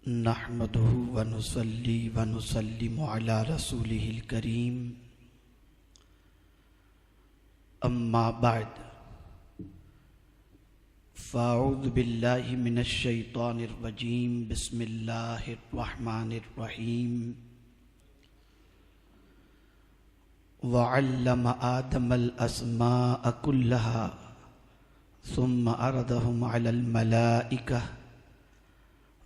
नहमदुहु व नुसल्ली व नुसल्लिमु अला रसूलिहिल करीम। अम्मा बाद फ़अऊज़ु बिल्लाहि मिनश शैतानिर रजीम। बिस्मिल्लाहिर रहमानिर रहीम। वअल्लम आदमल अस्माअ कुल्लहा सुम्मा अरदहुम अलल मलाइका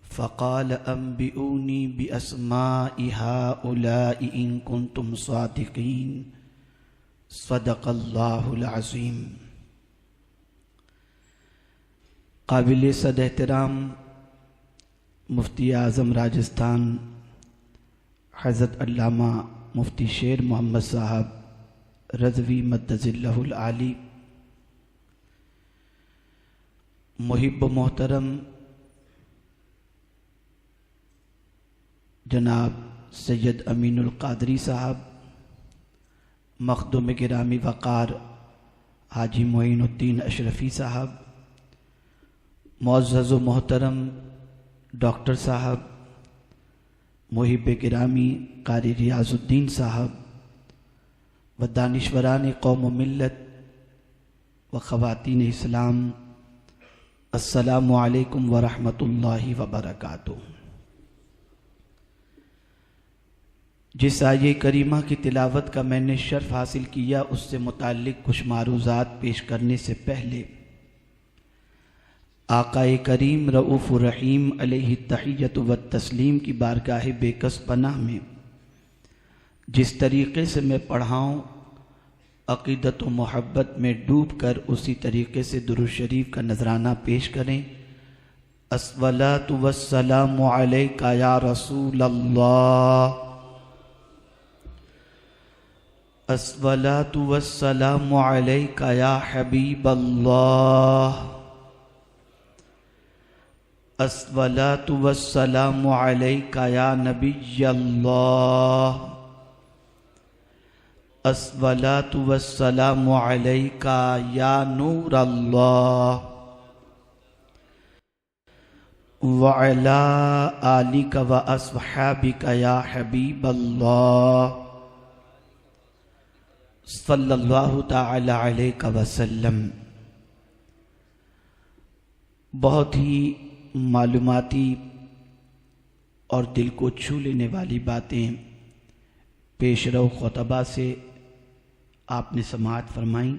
फ़क़ाल अंबिऊनी बिअस्माइ हाउलाइ इन कुंतुम सादिक़ीन। सदक़ल्लाहुल अज़ीम। काबिल सद एहतराम मुफ्ती आज़म राजस्थान हज़रत अल्लामा मुफ्ती शेर मोहम्मद साहब रज़वी मद्दज़िल्लहुल आली, मुहिब मोहतरम जनाब सैयद अमीनुल क़ादरी साहब, मखदूम गिरामी वक़ार हाजी मोइनुद्दीन अशरफ़ी साहब, मुअज़्ज़ज़ मोहतरम डॉक्टर साहब, मुहिब गिरामी कारी रियाज़ुद्दीन साहब व दानिश्वरान कौम मिल्लत व ख़वातीन इस्लाम, अस्सलामु अलैकुम व रहमतुल्लाहि व बरकातुहू। जिस आये करीमा की तिलावत का मैंने शर्फ हासिल किया, उससे मुताल्लिक़ कुछ मारूज़ात पेश करने से पहले आक़ाए करीम रऊफ़ुर रहीम अलैहि तहिय्यतु व तस्लीम की बारगाह बेकस पनाह में जिस तरीक़े से मैं पढ़ाऊँ, अक़ीदत व मोहब्बत में डूब कर उसी तरीक़े से दुरूद शरीफ का नजराना पेश करें। अस्सलातु वस्सलामु अलैका या रसूल अल्लाह, अस्सलातु वस्सलामु अलैका या हबीब अल्लाह, अस्सलातु वस्सलामु अलैका या नबी अल्लाह, अस्सलातु वस्सलामु अलैका या नूर अल्लाह व अला आलिका व अस्हाबिका या हबीब अल्लाह सल्लल्लाहु तआला अलैहि वसल्लम। बहुत ही मालूमाती और दिल को छू लेने वाली बातें पेशरो खुतबा से आपने समाअत फरमाई।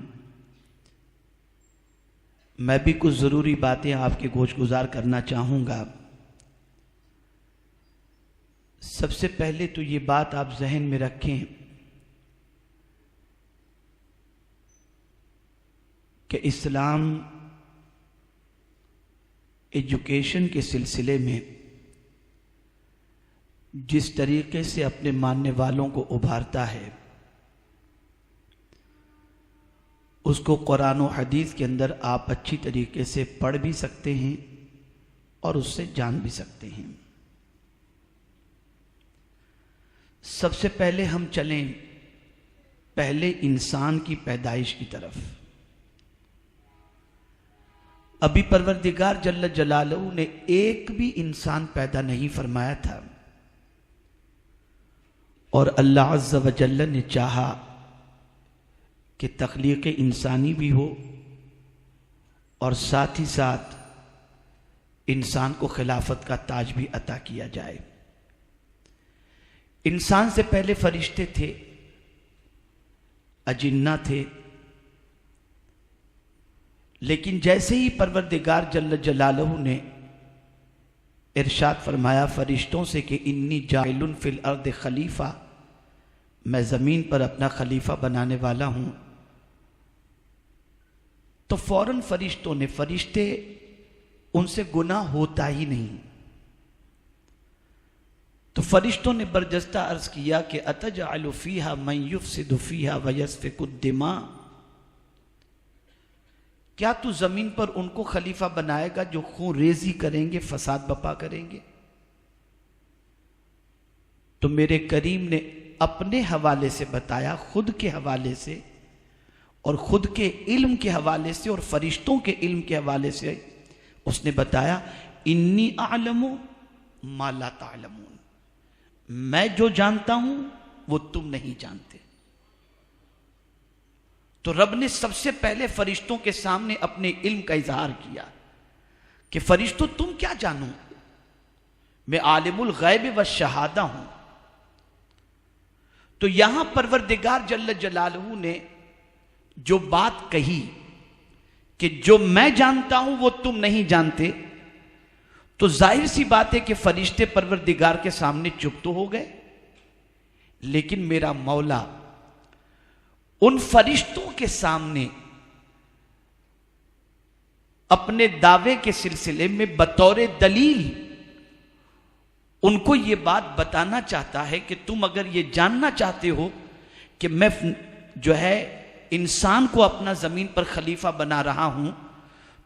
मैं भी कुछ ज़रूरी बातें आपके गोश गुजार करना चाहूँगा। सबसे पहले तो ये बात आप जहन में रखें कि इस्लाम एजुकेशन के सिलसिले में जिस तरीके से अपने मानने वालों को उभारता है, उसको कुरान और हदीस के अंदर आप अच्छी तरीके से पढ़ भी सकते हैं और उससे जान भी सकते हैं। सबसे पहले हम चलें पहले इंसान की पैदाइश की तरफ। अभी परवरदिगार जल्ल जलालहू ने एक भी इंसान पैदा नहीं फरमाया था और अल्लाह अज़्ज़ व जल्ल ने चाहा कि तख्लीक़ इंसानी भी हो और साथ ही साथ इंसान को खिलाफत का ताज भी अता किया जाए। इंसान से पहले फरिश्ते थे, अजिन्ना थे, लेकिन जैसे ही परवरदिगार जल्ल जलालहू ने इरशाद फरमाया फरिश्तों से कि इन्नी जाइलुन फिल अर्द खलीफा, मैं ज़मीन पर अपना खलीफा बनाने वाला हूँ, तो फौरन फरिश्तों ने, फरिश्ते उनसे गुनाह होता ही नहीं, तो फरिश्तों ने बरजस्ता अर्ज किया कि अतजअलु फीहा मन युफ़सिदु फीहा व यस्फिकु दिमा, क्या तू जमीन पर उनको खलीफा बनाएगा जो खून रेजी करेंगे, फसाद बपा करेंगे? तो मेरे करीम ने अपने हवाले से बताया, खुद के हवाले से और खुद के इल्म के हवाले से और फरिश्तों के इल्म के हवाले से उसने बताया, इन्नी आलमु मा ला तालमून, मैं जो जानता हूं वो तुम नहीं जानते। तो रब ने सबसे पहले फरिश्तों के सामने अपने इल्म का इजहार किया कि फरिश्तों तुम क्या जानो, मैं आलिमुल गैब व शहादा हूं। तो यहां परवरदिगार जल्ल जलालहू ने जो बात कही कि जो मैं जानता हूं वो तुम नहीं जानते, तो जाहिर सी बात है कि फरिश्ते परवरदिगार के सामने चुप तो हो गए, लेकिन मेरा मौला उन फरिश्तों के सामने अपने दावे के सिलसिले में बतौर दलील उनको यह बात बताना चाहता है कि तुम अगर ये जानना चाहते हो कि मैं जो है इंसान को अपना जमीन पर खलीफा बना रहा हूं,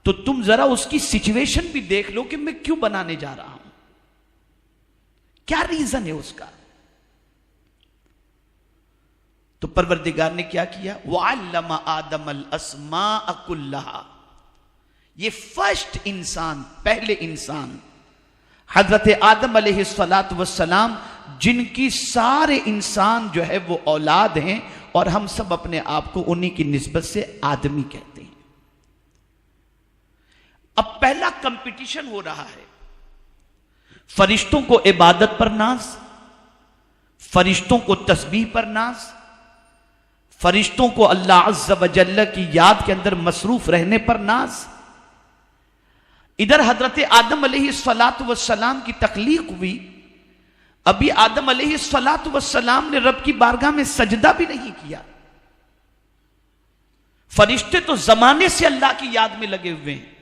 तो तुम जरा उसकी सिचुएशन भी देख लो कि मैं क्यों बनाने जा रहा हूं, क्या रीजन है उसका। तो परवरदिगार ने क्या किया, वअल्लमा आदमल अस्माअ कुल्लहा, ये फर्स्ट इंसान, पहले इंसान हजरत आदम अलैहिस्सलातु वस्सलाम, जिनकी सारे इंसान जो है वो औलाद हैं और हम सब अपने आप को उन्हीं की निस्बत से आदमी कहते हैं। अब पहला कंपटीशन हो रहा है, फरिश्तों को इबादत पर नाज, फरिश्तों को तस्बीह पर नाज, फरिश्तों को अल्लाह अज़्ज़ व जल्ल की याद के अंदर मसरूफ रहने पर नाज। इधर हजरत आदम अलैहिस्सलातु वस्सलाम की तख्लीक हुई, अभी आदम अलैहिस्सलातु वस्सलाम ने रब की बारगाह में सजदा भी नहीं किया। फरिश्ते तो जमाने से अल्लाह की याद में लगे हुए हैं,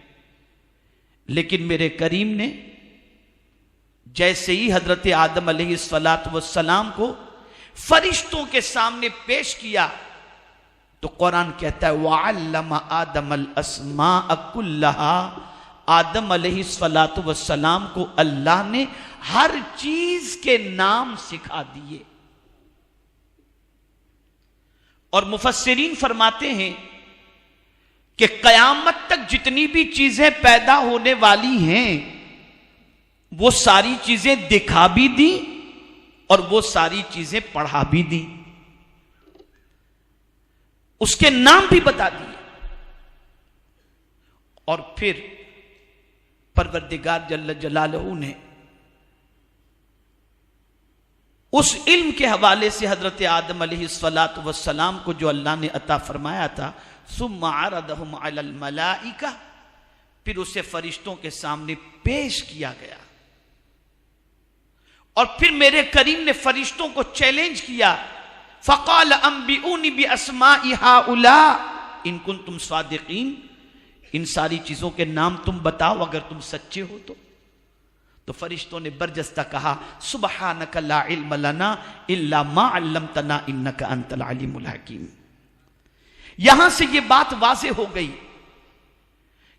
लेकिन मेरे करीम ने जैसे ही हजरत आदम अलैहिस्सलातु वस्सलाम को फरिश्तों के सामने पेश किया, तो कुरान कहता है वअल्लमा आदमल अस्माअ कुल्लहा, आदम अलैहिस्सलातु वस्सलाम को अल्लाह ने हर चीज के नाम सिखा दिए। और मुफस्सिरीन फरमाते हैं कि कयामत तक जितनी भी चीजें पैदा होने वाली हैं वो सारी चीजें दिखा भी दी और वो सारी चीजें पढ़ा भी दी, उसके नाम भी बता दिए। और फिर परवरदिगार जल्ल जलालहू ने उस इल्म के हवाले से हजरत आदम अलैहिस्सलातु वस्सलाम को जो अल्लाह ने अता फरमाया था, सुम्मा अरदहुम अलल मलाइका, फिर उसे फरिश्तों के सामने पेश किया गया। और फिर मेरे करीम ने फरिश्तों को चैलेंज किया, फ़क़ाल अंबिऊनी बिअस्माइ हाउला इन कुंतुम सादिकीन, इन सारी चीजों के नाम तुम बताओ अगर तुम सच्चे हो तो फरिश्तों ने बरजस्ता कहा, सुब्हानका ला इल्म लना इल्ला मा अल्लमतना इन्नका अंतल अलीमुल हकीम। यहां से यह बात वाज़ेह हो गई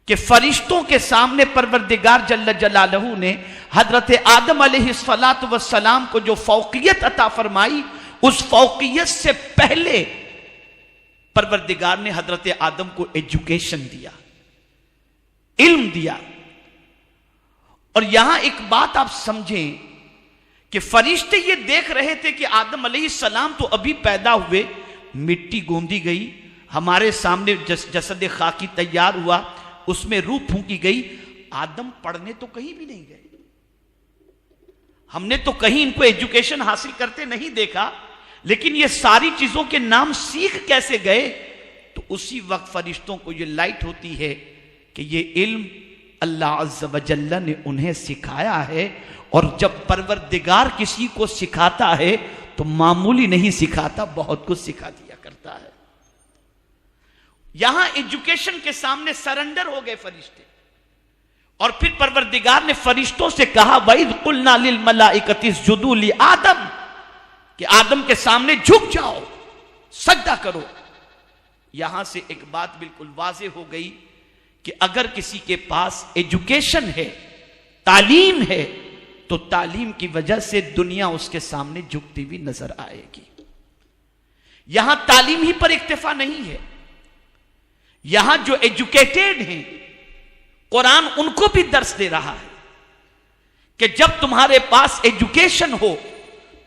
कि फरिश्तों के सामने परवरदिगार जल्ल जलालहू ने हजरत आदम अलैहिस्सलातु वस्सलाम को जो फौकियत अता फरमाई, उस फौकियत से पहले परवरदिगार ने हजरत आदम को एजुकेशन दिया, इल्म दिया। और यहां एक बात आप समझें कि फरिश्ते ये देख रहे थे कि आदम अलैहिस्सलाम तो अभी पैदा हुए, मिट्टी गूंदी गई, हमारे सामने जसद खाकी तैयार हुआ, उसमें रूह फूंकी गई, आदम पढ़ने तो कहीं भी नहीं गए, हमने तो कहीं इनको एजुकेशन हासिल करते नहीं देखा, लेकिन ये सारी चीजों के नाम सीख कैसे गए। तो उसी वक्त फरिश्तों को ये लाइट होती है कि ये इल्म अल्लाह अज़्ज़ व जल्ल ने उन्हें सिखाया है। और जब परवरदिगार किसी को सिखाता है तो मामूली नहीं सिखाता, बहुत कुछ सिखा दिया करता है। यहां एजुकेशन के सामने सरेंडर हो गए फरिश्ते। और फिर परवरदिगार ने फरिश्तों से कहा, वइज़ क़ुलना लिल मलाइकति इसजुदू लि आदम, कि आदम के सामने झुक जाओ, सजदा करो। यहां से एक बात बिल्कुल वाज़ेह हो गई कि अगर किसी के पास एजुकेशन है, तालीम है, तो तालीम की वजह से दुनिया उसके सामने झुकती हुई नजर आएगी। यहां तालीम ही पर इक्तिफा नहीं है, यहां जो एजुकेटेड हैं कुरान उनको भी दर्स दे रहा है कि जब तुम्हारे पास एजुकेशन हो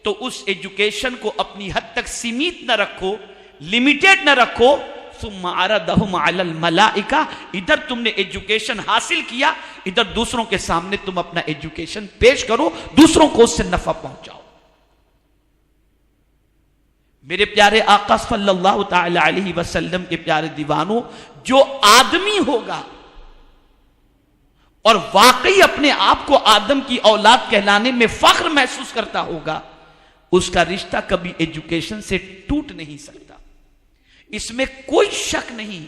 तो उस एजुकेशन को अपनी हद तक सीमित न रखो, लिमिटेड न रखो। सुम्मा अरदहुम अलल मलाइका, इधर तुमने एजुकेशन हासिल किया, इधर दूसरों के सामने तुम अपना एजुकेशन पेश करो, दूसरों को उससे नफा पहुंचाओ। मेरे प्यारे आका सल्लल्लाहु तआला अलैहि वसल्लम के प्यारे दीवानों, जो आदमी होगा और वाकई अपने आप को आदम की औलाद कहलाने में फख्र महसूस करता होगा, उसका रिश्ता कभी एजुकेशन से टूट नहीं सकता। इसमें कोई शक नहीं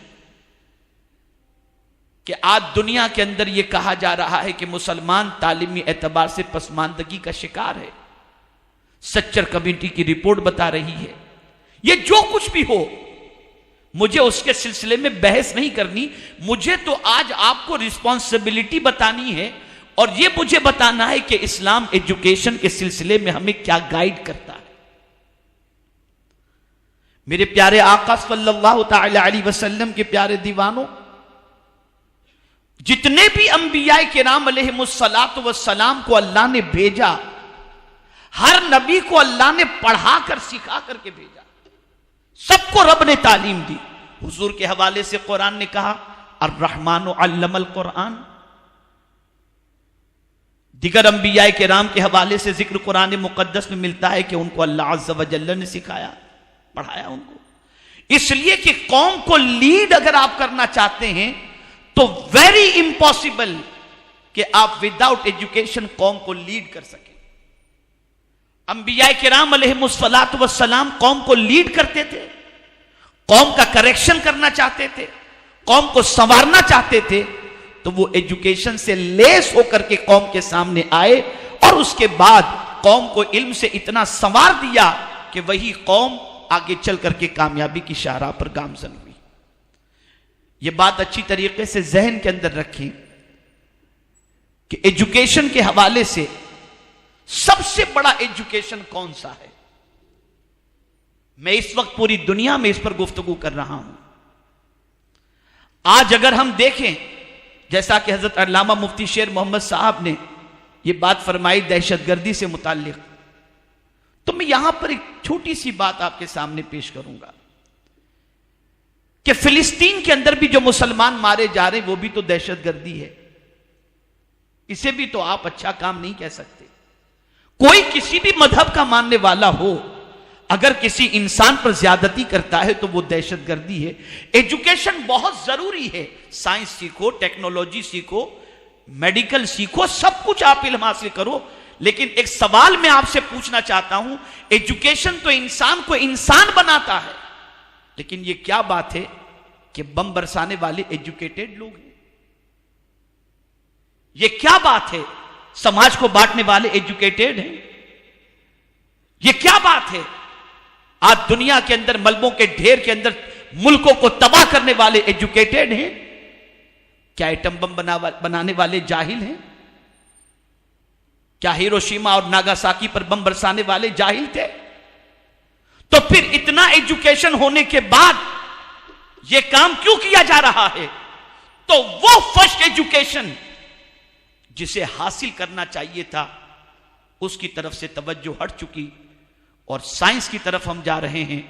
कि आज दुनिया के अंदर यह कहा जा रहा है कि मुसलमान तालीमी एतबार से पसमानदगी का शिकार है। सच्चर कमेटी की रिपोर्ट बता रही है। यह जो कुछ भी हो, मुझे उसके सिलसिले में बहस नहीं करनी। मुझे तो आज आपको रिस्पॉन्सिबिलिटी बतानी है और यह मुझे बताना है कि इस्लाम एजुकेशन के सिलसिले में हमें क्या गाइड करता है। मेरे प्यारे आका सल्लल्लाहु तआला अलैहि वसल्लम के प्यारे दीवानों, जितने भी अंबियाए किराम अलैहिमुस्सलातु वस्सलाम को अल्लाह ने भेजा, हर नबी को अल्लाह ने पढ़ाकर सिखा करके भेजा। सबको रब ने तालीम दी। हुजूर के हवाले से कुरान ने कहा अर्रहमानु अल्लमल कुरान। दिगर अंबियाए किराम के हवाले से जिक्र कुरान मुकद्दस में मिलता है कि उनको अल्लाह अज़्ज़ व जल्ल ने सिखाया, पढ़ाया उनको। इसलिए कि कौम को लीड अगर आप करना चाहते हैं तो वेरी इंपॉसिबल कि आप विदाउट एजुकेशन कौम को लीड कर सके। अंबियाए किराम अलैहिमुस्सलातु वस्सलाम कौम को लीड करते थे, कौम का करेक्शन करना चाहते थे, कौम को संवारना चाहते थे, तो वो एजुकेशन से लेस होकर के कौम के सामने आए और उसके बाद कौम को इल्म से इतना संवार दिया कि वही कौम आगे चल करके कामयाबी की शाहराह पर गामजन हुई। यह बात अच्छी तरीके से जहन के अंदर रखें कि एजुकेशन के हवाले से सबसे बड़ा एजुकेशन कौन सा है। मैं इस वक्त पूरी दुनिया में इस पर गुफ्तगू कर रहा हूं। आज अगर हम देखें, जैसा कि हजरत अल्लामा मुफ्ती शेर मोहम्मद साहब ने यह बात फरमाई दहशतगर्दी से मुताल्लिक, तो मैं यहां पर एक छोटी सी बात आपके सामने पेश करूंगा कि फिलिस्तीन के अंदर भी जो मुसलमान मारे जा रहे हैं वो भी तो दहशतगर्दी है। इसे भी तो आप अच्छा काम नहीं कह सकते। कोई किसी भी मजहब का मानने वाला हो, अगर किसी इंसान पर ज्यादती करता है तो वो दहशतगर्दी है। एजुकेशन बहुत जरूरी है। साइंस सीखो, टेक्नोलॉजी सीखो, मेडिकल सीखो, सब कुछ आप इल्म हासिल करो। लेकिन एक सवाल मैं आपसे पूछना चाहता हूं, एजुकेशन तो इंसान को इंसान बनाता है, लेकिन यह क्या बात है कि बम बरसाने वाले एजुकेटेड लोग हैं? यह क्या बात है समाज को बांटने वाले एजुकेटेड हैं? यह क्या बात है आज दुनिया के अंदर मलबों के ढेर के अंदर मुल्कों को तबाह करने वाले एजुकेटेड हैं? क्या एटम बम बनाने वाले जाहिल हैं? क्या हिरोशिमा और नागासाकी पर बम बरसाने वाले जाहिल थे? तो फिर इतना एजुकेशन होने के बाद यह काम क्यों किया जा रहा है? तो वो फर्स्ट एजुकेशन जिसे हासिल करना चाहिए था उसकी तरफ से तवज्जो हट चुकी और साइंस की तरफ हम जा रहे हैं,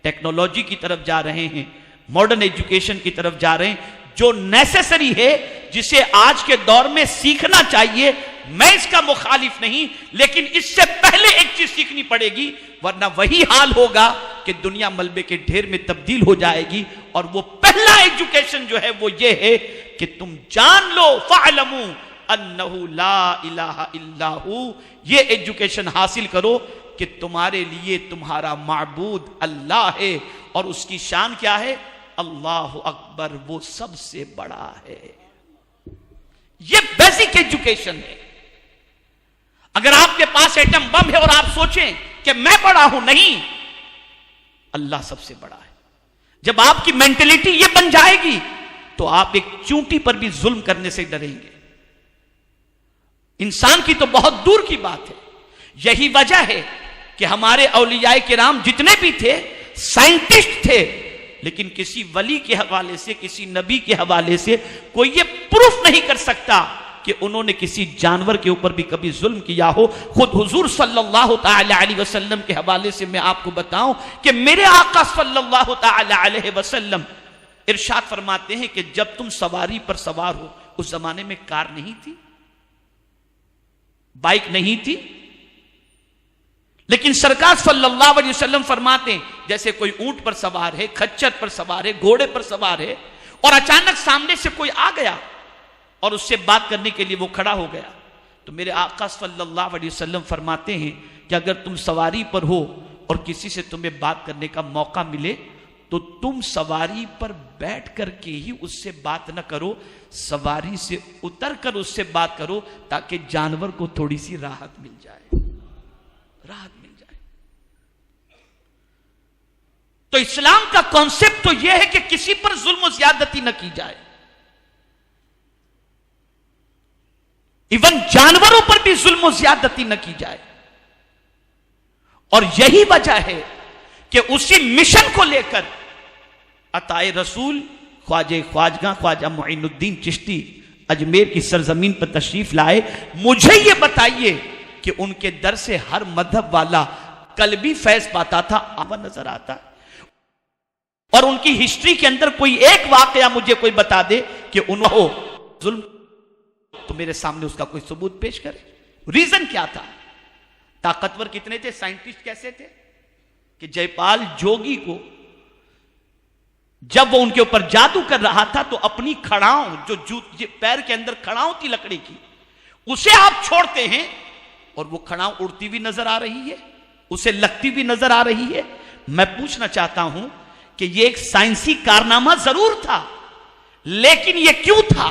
टेक्नोलॉजी की तरफ जा रहे हैं, मॉडर्न एजुकेशन की तरफ जा रहे हैं, जो नेसेसरी है, जिसे आज के दौर में सीखना चाहिए। मैं इसका मुखालिफ नहीं, लेकिन इससे पहले एक चीज सीखनी पड़ेगी, वरना वही हाल होगा कि दुनिया मलबे के ढेर में तब्दील हो जाएगी। और वो पहला एजुकेशन जो है वो ये है कि तुम जान लो फ़अलमू अन्नहु ला इलाहा इल्लाहु। ये एजुकेशन हासिल करो कि तुम्हारे लिए तुम्हारा माबूद अल्लाह है और उसकी शान क्या है? अल्लाहु अकबर, वो सबसे बड़ा है। ये बेसिक एजुकेशन है। अगर आपके पास एटम बम है और आप सोचें कि मैं बड़ा हूं, नहीं, अल्लाह सबसे बड़ा है। जब आपकी मेंटेलिटी ये बन जाएगी तो आप एक चूंटी पर भी जुल्म करने से डरेंगे। इंसान की तो बहुत दूर की बात है। यही वजह है कि हमारे औलियाए किराम जितने भी थे साइंटिस्ट थे, लेकिन किसी वली के हवाले से, किसी नबी के हवाले से कोई ये प्रूफ नहीं कर सकता कि उन्होंने किसी जानवर के ऊपर भी कभी जुल्म किया हो। खुद हुजूर सल्लल्लाहु ताला अलैहि वसल्लम के हवाले से मैं आपको बताऊं कि मेरे आका सल्लल्लाहु ताला अलैहि वसल्लम इरशाद फरमाते हैं कि जब तुम सवारी पर सवार हो, उस जमाने में कार नहीं थी, बाइक नहीं थी, लेकिन सरकार सल्लल्लाहु अलैहि वसल्लम फरमाते हैं जैसे कोई ऊंट पर सवार है, खच्चर पर सवार है, घोड़े पर सवार है, और अचानक सामने से कोई आ गया और उससे बात करने के लिए वो खड़ा हो गया, तो मेरे आका सल्लल्लाहु अलैहि वसल्लम फरमाते हैं कि अगर तुम सवारी पर हो और किसी से तुम्हें बात करने का मौका मिले तो तुम सवारी पर बैठ करके ही उससे बात न करो, सवारी से उतर कर उससे बात करो, ताकि जानवर को थोड़ी सी राहत मिल जाए, राहत मिल जाए। तो इस्लाम का कॉन्सेप्ट तो यह है कि किसी पर जुल्म और ज्यादती न की जाए, इवन जानवरों पर भी जुल्म और ज्यादती न की जाए। और यही वजह है कि उसी मिशन को लेकर अताए रसूल ख्वाजा मुइनुद्दीन चिश्ती अजमेर की सरजमीन पर तशरीफ लाए। मुझे यह बताइए कि उनके दर से हर मजहब वाला कल्बी फैज पाता था, अब नजर आता, और उनकी हिस्ट्री के अंदर कोई एक वाकया मुझे कोई बता दे कि उन्होंने जुल्म, तो मेरे सामने उसका कोई सबूत पेश करे। रीजन क्या था? ताकतवर कितने थे, साइंटिस्ट कैसे थे कि जयपाल जोगी को जब वो उनके ऊपर जादू कर रहा था तो अपनी खड़ाओं, जो पैर के अंदर खड़ाओं थी लकड़ी की, उसे आप छोड़ते हैं और वो खड़ाओं उड़ती हुई नजर आ रही है, उसे लगती हुई नजर आ रही है। मैं पूछना चाहता हूं कि ये एक साइंसी कारनामा जरूर था, लेकिन ये क्यों था?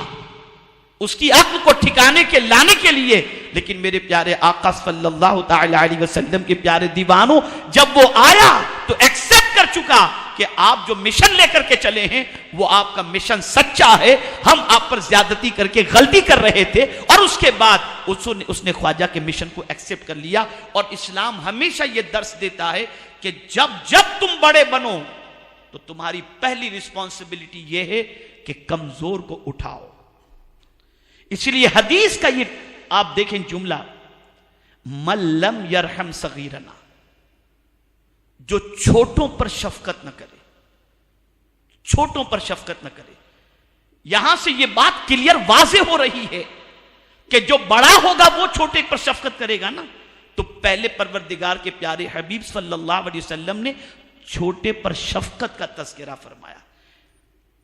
उसकी अक्ल को ठिकाने के लाने के लिए। लेकिन मेरे प्यारे आका सल्लल्लाहु ताला अलैहि वसल्लम के प्यारे दीवानों, जब वो आया तो एक्सेप्ट कर चुका कि आप जो मिशन लेकर के चले हैं वो आपका मिशन सच्चा है, हम आप पर ज्यादती करके गलती कर रहे थे। और उसके बाद उसने ख्वाजा के मिशन को एक्सेप्ट कर लिया। और इस्लाम हमेशा यह दर्श देता है कि जब जब तुम बड़े बनो तो तुम्हारी पहली रिस्पॉन्सिबिलिटी यह है कि कमजोर को उठाओ। इसलिए हदीस का ये आप देखें जुमला, मल्लम यरहम सगीरना, जो छोटों पर शफकत न करे, छोटों पर शफकत न करे। यहां से यह बात क्लियर वाजे हो रही है कि जो बड़ा होगा वो छोटे पर शफकत करेगा ना। तो पहले परवरदिगार के प्यारे हबीब सल्लल्लाहु अलैहि वसल्लम ने छोटे पर शफकत का तज़किरा फरमाया।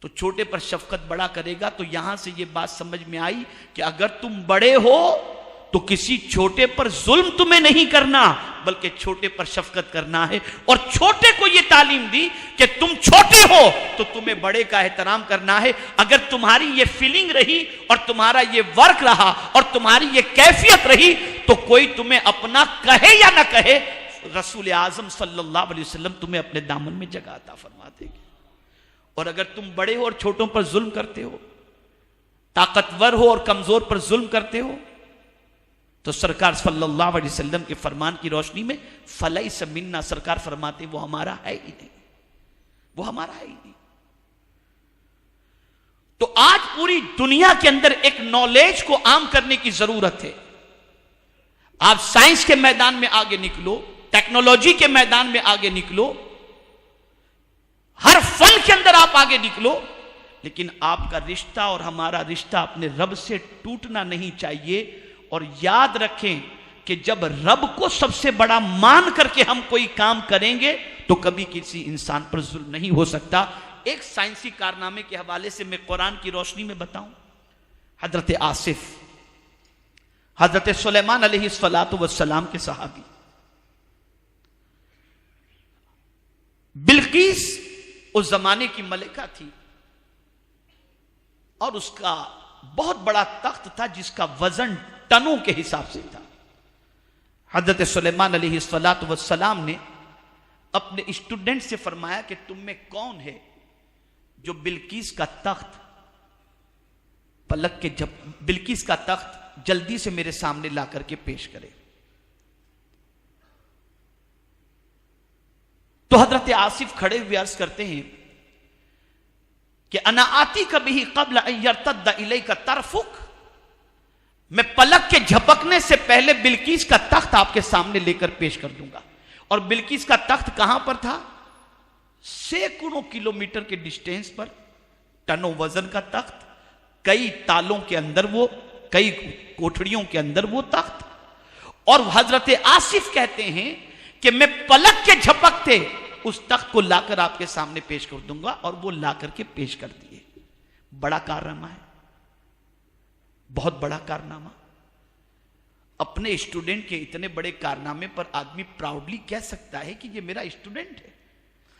तो छोटे पर शफकत बड़ा करेगा। तो यहां से यह बात समझ में आई कि अगर तुम बड़े हो तो किसी छोटे पर जुल्म तुम्हें नहीं करना, बल्कि छोटे पर शफकत करना है। और छोटे को यह तालीम दी कि तुम छोटे हो तो तुम्हें बड़े का एहतराम करना है। अगर तुम्हारी यह फीलिंग रही और तुम्हारा यह वर्क रहा और तुम्हारी यह कैफियत रही तो कोई तुम्हें अपना कहे या ना कहे, रसूल आजम सल्लल्लाहु अलैहि वसल्लम तुम्हें अपने दामन में जगह अता फरमा देगी। और अगर तुम बड़े हो और छोटों पर जुल्म करते हो, ताकतवर हो और कमजोर पर जुल्म करते हो, तो सरकार सल्लल्लाहु अलैहि वसल्लम के फरमान की रोशनी में फलैस मिन्ना, सरकार फरमाते वो हमारा है ही नहीं, वो हमारा है ही नहीं। तो आज पूरी दुनिया के अंदर एक नॉलेज को आम करने की जरूरत है। आप साइंस के मैदान में आगे निकलो, टेक्नोलॉजी के मैदान में आगे निकलो, हर फन के अंदर आप आगे निकलो, लेकिन आपका रिश्ता और हमारा रिश्ता अपने रब से टूटना नहीं चाहिए। और याद रखें कि जब रब को सबसे बड़ा मान करके हम कोई काम करेंगे तो कभी किसी इंसान पर जुल्म नहीं हो सकता। एक साइंसी कारनामे के हवाले से मैं कुरान की रोशनी में बताऊं। हजरत आसिफ, हजरत सुलेमान अलैहिस्सलातु वस्सलाम के सहाबी, बिल्कीस उस जमाने की मलिका थी और उसका बहुत बड़ा तख्त था जिसका वजन टनों के हिसाब से था। हजरत सुलेमान अलैहिस्सलातु वस्सलाम ने अपने स्टूडेंट से फरमाया कि तुम में कौन है जो बिल्कीस का तख्त पलक के जब बिल्कीस का तख्त जल्दी से मेरे सामने ला करके पेश करे। तो हजरत आसिफ खड़े हुए अर्ज करते हैं कि अना आती कभी कबल यरतद्द इलैका तरफुक, मैं पलक के झपकने से पहले बिल्कीस का तख्त आपके सामने लेकर पेश कर दूंगा। और बिल्कीस का तख्त कहां पर था? सैकड़ों किलोमीटर के डिस्टेंस पर, टनों वजन का तख्त, कई तालों के अंदर वो, कई कोठड़ियों के अंदर वो तख्त। और हजरत आसिफ कहते हैं कि मैं पलक के झपकते उस तख्त को लाकर आपके सामने पेश कर दूंगा, और वो लाकर के पेश कर दिए। बड़ा कारनामा है, बहुत बड़ा कारनामा। अपने स्टूडेंट के इतने बड़े कारनामे पर आदमी प्राउडली कह सकता है कि ये मेरा स्टूडेंट है।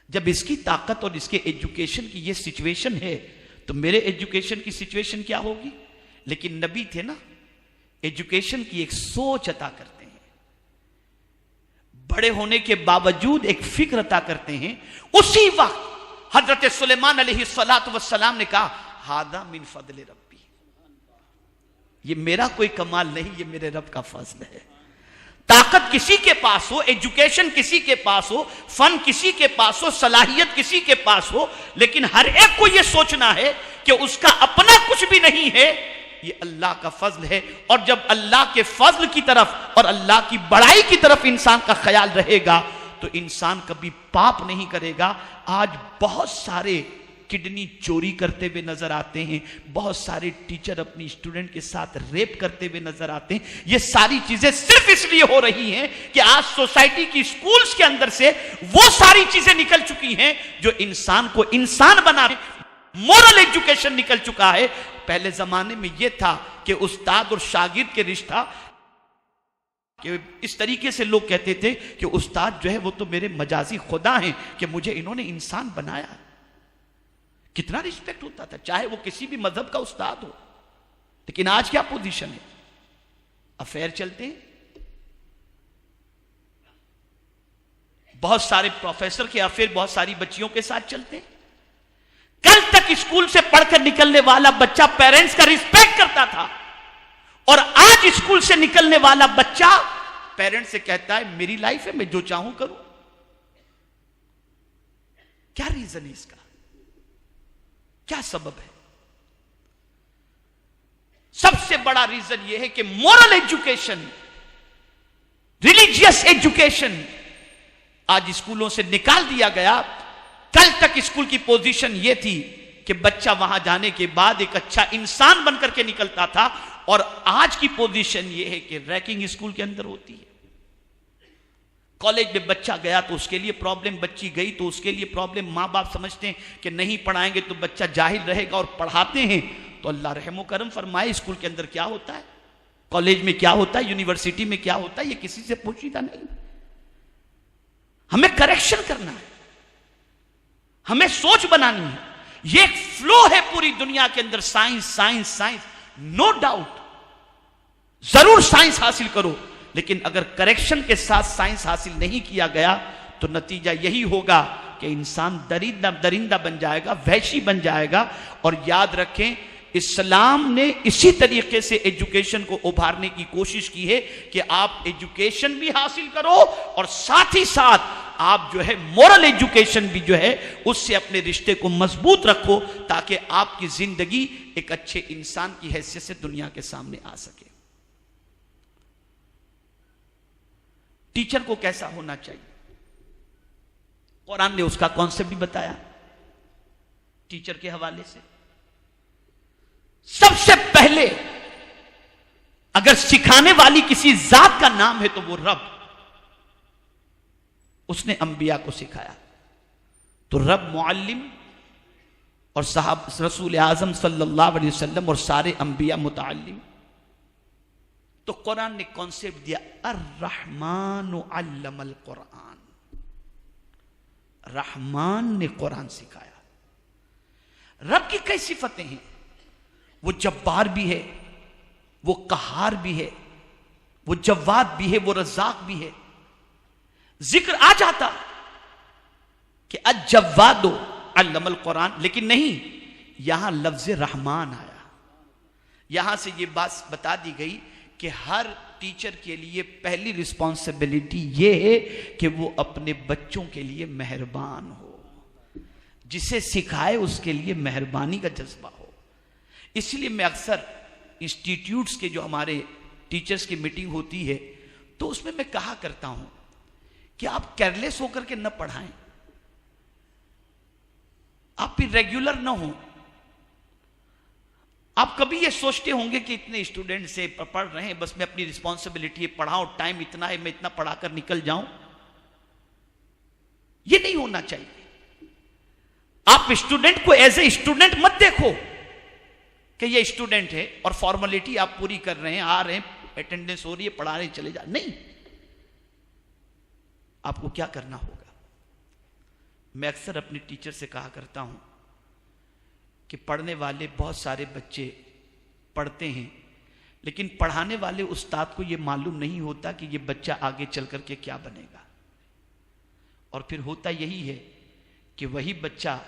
जब इसकी ताकत और इसके एजुकेशन की ये सिचुएशन है, तो मेरे एजुकेशन की सिचुएशन क्या होगी? लेकिन नबी थे ना, एजुकेशन की एक सोच अता करते हैं, बड़े होने के बावजूद एक फिक्र अता करते हैं। उसी वक्त हजरत सुलेमान अलैहिस्सलातु वस्सलाम ने कहा, हादा मिन फदले रब्बी, ये मेरा कोई कमाल नहीं, ये मेरे रब का फजल है। ताकत किसी के पास हो, एजुकेशन किसी के पास हो, फन किसी के पास हो, सलाहियत किसी के पास हो, लेकिन हर एक को यह सोचना है कि उसका अपना कुछ भी नहीं है, ये अल्लाह का फजल है। और जब अल्लाह के फजल की तरफ और अल्लाह की बड़ाई की तरफ इंसान का ख्याल रहेगा, तो इंसान कभी पाप नहीं करेगा। आज बहुत सारे किडनी चोरी करते हुए नजर आते हैं, बहुत सारे टीचर अपनी स्टूडेंट के साथ रेप करते हुए नजर आते हैं। ये सारी चीजें सिर्फ इसलिए हो रही हैं कि आज सोसाइटी की स्कूल्स के अंदर से वो सारी चीजें निकल चुकी हैं जो इंसान को इंसान बना, मोरल एजुकेशन निकल चुका है। पहले जमाने में यह था कि उस्ताद और शागिर्द के रिश्ता, कि इस तरीके से लोग कहते थे कि उस्ताद जो है वो तो मेरे मजाजी खुदा हैं कि मुझे इन्होंने इंसान बनाया। कितना रिस्पेक्ट होता था, चाहे वो किसी भी मजहब का उस्ताद हो। लेकिन आज क्या पोजीशन है? अफेयर चलते हैं, बहुत सारे प्रोफेसर के अफेयर बहुत सारी बच्चियों के साथ चलते हैं। कल तक स्कूल से पढ़कर निकलने वाला बच्चा पेरेंट्स का रिस्पेक्ट करता था, और आज स्कूल से निकलने वाला बच्चा पेरेंट्स से कहता है मेरी लाइफ है, मैं जो चाहूं करूं। क्या रीजन है इसका? क्या सबब है? सबसे बड़ा रीजन यह है कि मोरल एजुकेशन, रिलीजियस एजुकेशन आज स्कूलों से निकाल दिया गया। कल तक स्कूल की पोजीशन यह थी कि बच्चा वहां जाने के बाद एक अच्छा इंसान बनकर के निकलता था, और आज की पोजीशन यह है कि रैंकिंग स्कूल के अंदर होती है। कॉलेज में बच्चा गया तो उसके लिए प्रॉब्लम, बच्ची गई तो उसके लिए प्रॉब्लम। माँ बाप समझते हैं कि नहीं पढ़ाएंगे तो बच्चा जाहिल रहेगा, और पढ़ाते हैं तो अल्लाह रहम करम फरमाए स्कूल के अंदर क्या होता है, कॉलेज में क्या होता है, यूनिवर्सिटी में क्या होता है, ये किसी से पूछीदा नहीं। हमें करेक्शन करना है, हमें सोच बनानी है। ये एक फ्लो है पूरी दुनिया के अंदर, science science science. No doubt जरूर साइंस हासिल करो, लेकिन अगर करेक्शन के साथ साइंस हासिल नहीं किया गया तो नतीजा यही होगा कि इंसान दरिंदा बन जाएगा, वहशी बन जाएगा। और याद रखें, इस्लाम ने इसी तरीके से एजुकेशन को उभारने की कोशिश की है कि आप एजुकेशन भी हासिल करो और साथ ही साथ आप जो है मोरल एजुकेशन भी जो है उससे अपने रिश्ते को मजबूत रखो, ताकि आपकी जिंदगी एक अच्छे इंसान की हैसियत से दुनिया के सामने आ सके। टीचर को कैसा होना चाहिए, कुरान ने उसका कॉन्सेप्ट भी बताया टीचर के हवाले से। सबसे पहले अगर सिखाने वाली किसी जात का नाम है तो वो रब, उसने अंबिया को सिखाया। तो रब मुअल्लिम और साहब रसूल आजम सल्लल्लाहु अलैहि वसल्लम और सारे अंबिया मुतअल्लिम। तो कुरान ने कॉन्सेप्ट दिया अर्रहमानु अल्लमल कुरान, रहमान ने कुरान सिखाया। रब की कई सिफतें हैं, वो जब्बार भी है, वो कहार भी है, वो जव्वाद भी है, वो रज़ाक भी है। जिक्र आ जाता कि अज-जव्वादो अल्लमल कुरान, लेकिन नहीं, यहां लफ्ज रहमान आया। यहां से ये बात बता दी गई कि हर टीचर के लिए पहली रिस्पॉन्सिबिलिटी ये है कि वो अपने बच्चों के लिए मेहरबान हो, जिसे सिखाए उसके लिए मेहरबानी का जज्बा हो। इसलिए मैं अक्सर इंस्टीट्यूट्स के जो हमारे टीचर्स की मीटिंग होती है, तो उसमें मैं कहा करता हूं कि आप केयरलेस होकर के न पढ़ाएं, आप भी रेगुलर न हो। आप कभी ये सोचते होंगे कि इतने स्टूडेंट से पढ़ रहे हैं, बस मैं अपनी रिस्पॉन्सिबिलिटी है, पढ़ाओ, टाइम इतना है, मैं इतना पढ़ाकर निकल जाऊं। ये नहीं होना चाहिए। आप स्टूडेंट को एज ए स्टूडेंट मत देखो कि ये स्टूडेंट है और फॉर्मेलिटी आप पूरी कर रहे हैं, आ रहे हैं, अटेंडेंस हो रही है, पढ़ा रहे हैं, चले जा। नहीं, आपको क्या करना होगा। मैं अक्सर अपने टीचर से कहा करता हूं कि पढ़ने वाले बहुत सारे बच्चे पढ़ते हैं, लेकिन पढ़ाने वाले उस्ताद को यह मालूम नहीं होता कि यह बच्चा आगे चल करके क्या बनेगा। और फिर होता यही है कि वही बच्चा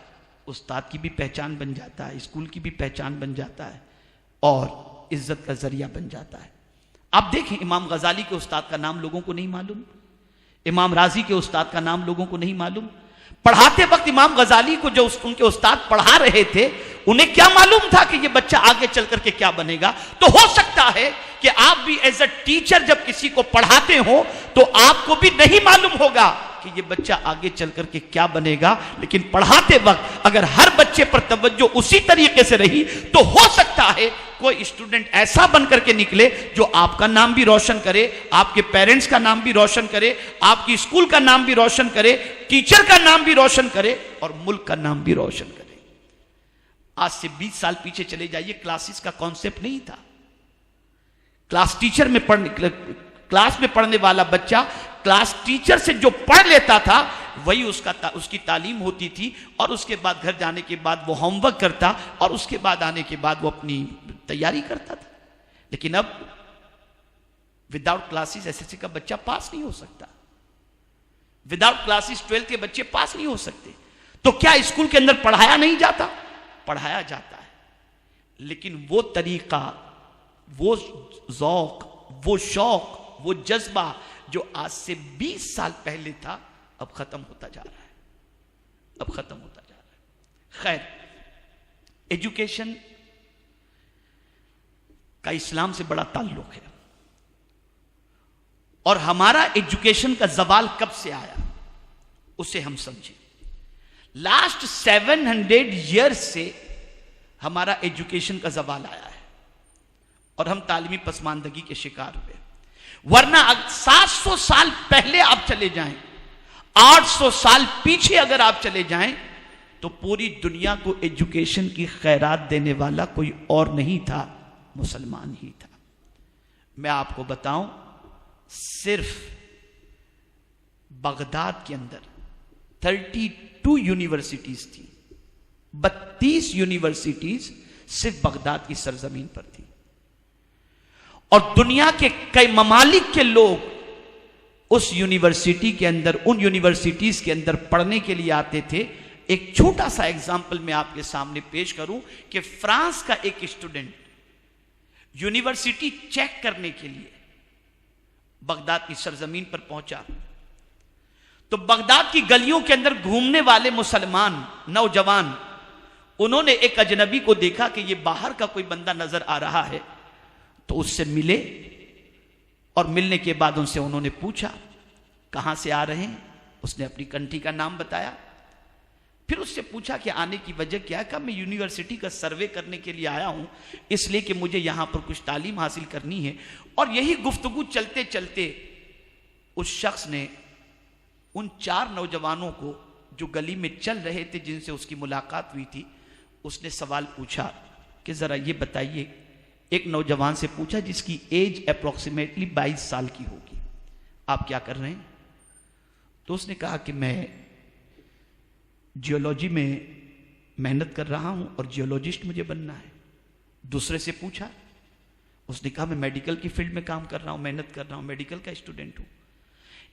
उस्ताद की भी पहचान बन जाता है, स्कूल की भी पहचान बन जाता है और इज्जत का जरिया बन जाता है। आप देखें, इमाम गजाली के उस्ताद का नाम लोगों को नहीं मालूम, इमाम राजी के उस्ताद का नाम लोगों को नहीं मालूम। पढ़ाते वक्त इमाम गजाली को जो उनके उस्ताद पढ़ा रहे थे, उन्हें क्या मालूम था कि यह बच्चा आगे चल करके क्या बनेगा। तो हो सकता है कि आप भी एज अ टीचर जब किसी को पढ़ाते हो तो आपको भी नहीं मालूम होगा कि ये बच्चा आगे चल करके क्या बनेगा, लेकिन पढ़ाते वक्त अगर हर बच्चे पर तवज्जो उसी तरीके से रही तो हो सकता है कोई स्टूडेंट ऐसा बन करके निकले जो आपका नाम भी रोशन करे, आपके पेरेंट्स का नाम भी रोशन करे, आपकी स्कूल का नाम भी रोशन करे, टीचर का नाम भी रोशन करे और मुल्क का नाम भी रोशन करे। आज से 20 साल पीछे चले जाइए, क्लासेस का कॉन्सेप्ट नहीं था। क्लास टीचर में क्लास में पढ़ने वाला बच्चा क्लास टीचर से जो पढ़ लेता था वही उसकी तालीम होती थी, और उसके बाद घर जाने के बाद वो होमवर्क करता और उसके बाद आने के बाद वो अपनी तैयारी करता था। लेकिन अब विदाउट क्लासेस एसएससी का बच्चा पास नहीं हो सकता, विदाउट क्लासेस 12th के बच्चे पास नहीं हो सकते। तो क्या स्कूल के अंदर पढ़ाया नहीं जाता? पढ़ाया जाता है, लेकिन वो तरीका, वो ज़ौक़, वो शौक, वो जज्बा जो आज से 20 साल पहले था, अब खत्म होता जा रहा है, अब खत्म होता जा रहा है। खैर, एजुकेशन का इस्लाम से बड़ा ताल्लुक है, और हमारा एजुकेशन का जवाल कब से आया उसे हम समझें। लास्ट 700 ईयर्स से हमारा एजुकेशन का जवाल आया है और हम तालीमी पसमानदगी के शिकार हुए। वरना 700 साल पहले आप चले जाएं, 800 साल पीछे अगर आप चले जाएं, तो पूरी दुनिया को एजुकेशन की खैरात देने वाला कोई और नहीं था, मुसलमान ही था। मैं आपको बताऊं, सिर्फ बगदाद के अंदर 32 यूनिवर्सिटीज थी, 32 यूनिवर्सिटीज सिर्फ बगदाद की सरजमीन पर थी। और दुनिया के कई ममालिक के लोग उस यूनिवर्सिटी के अंदर, उन यूनिवर्सिटीज के अंदर पढ़ने के लिए आते थे। एक छोटा सा एग्जाम्पल मैं आपके सामने पेश करूं कि फ्रांस का एक स्टूडेंट यूनिवर्सिटी चेक करने के लिए बगदाद की सरजमीन पर पहुंचा, तो बगदाद की गलियों के अंदर घूमने वाले मुसलमान नौजवान, उन्होंने एक अजनबी को देखा कि ये बाहर का कोई बंदा नजर आ रहा है, तो उससे मिले, और मिलने के बाद उनसे उन्होंने पूछा कहां से आ रहे हैं। उसने अपनी कंट्री का नाम बताया। फिर उससे पूछा कि आने की वजह क्या है। कहा, मैं यूनिवर्सिटी का सर्वे करने के लिए आया हूं, इसलिए कि मुझे यहां पर कुछ तालीम हासिल करनी है। और यही गुफ्तगू चलते चलते उस शख्स ने उन 4 नौजवानों को जो गली में चल रहे थे, जिनसे उसकी मुलाकात हुई थी, उसने सवाल पूछा कि जरा ये बताइए, एक नौजवान से पूछा जिसकी एज अप्रोक्सीमेटली 22 साल की होगी, आप क्या कर रहे हैं? तो उसने कहा कि मैं जियोलॉजी में मेहनत कर रहा हूं और जियोलॉजिस्ट मुझे बनना है। दूसरे से पूछा, उसने कहा मैं मेडिकल की फील्ड में काम कर रहा हूं, मेहनत कर रहा हूं, मेडिकल का स्टूडेंट हूं।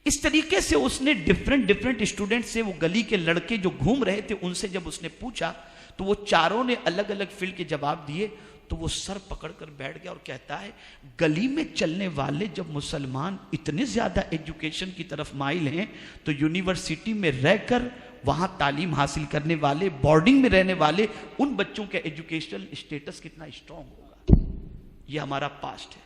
इस तरीके से उसने डिफरेंट स्टूडेंट से, वो गली के लड़के जो घूम रहे थे उनसे जब उसने पूछा, तो वो चारों ने अलग अलग फील्ड के जवाब दिए। तो वो सर पकड़कर बैठ गया और कहता है, गली में चलने वाले जब मुसलमान इतने ज्यादा एजुकेशन की तरफ माइल हैं, तो यूनिवर्सिटी में रहकर वहां तालीम हासिल करने वाले, बोर्डिंग में रहने वाले उन बच्चों का एजुकेशनल स्टेटस कितना स्ट्रांग होगा। ये हमारा पास्ट है।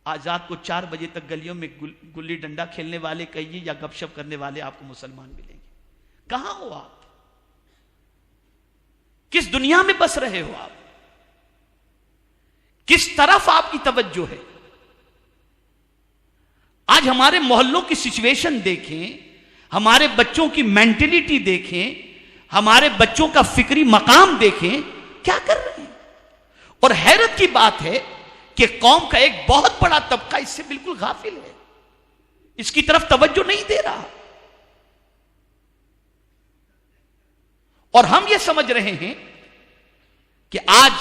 आज रात को 4 बजे तक गलियों में गुल्ली डंडा खेलने वाले कहिए या गपशप करने वाले आपको मुसलमान मिलेंगे। कहां हो आप? किस दुनिया में बस रहे हो आप? किस तरफ आपकी तवज्जो है? आज हमारे मोहल्लों की सिचुएशन देखें, हमारे बच्चों की मेंटेलिटी देखें, हमारे बच्चों का फिक्री मकाम देखें, क्या कर रहे हैं। और हैरत की बात है कि कौम का एक बहुत बड़ा तबका इससे बिल्कुल गाफिल है, इसकी तरफ तवज्जो नहीं दे रहा। और हम ये समझ रहे हैं कि आज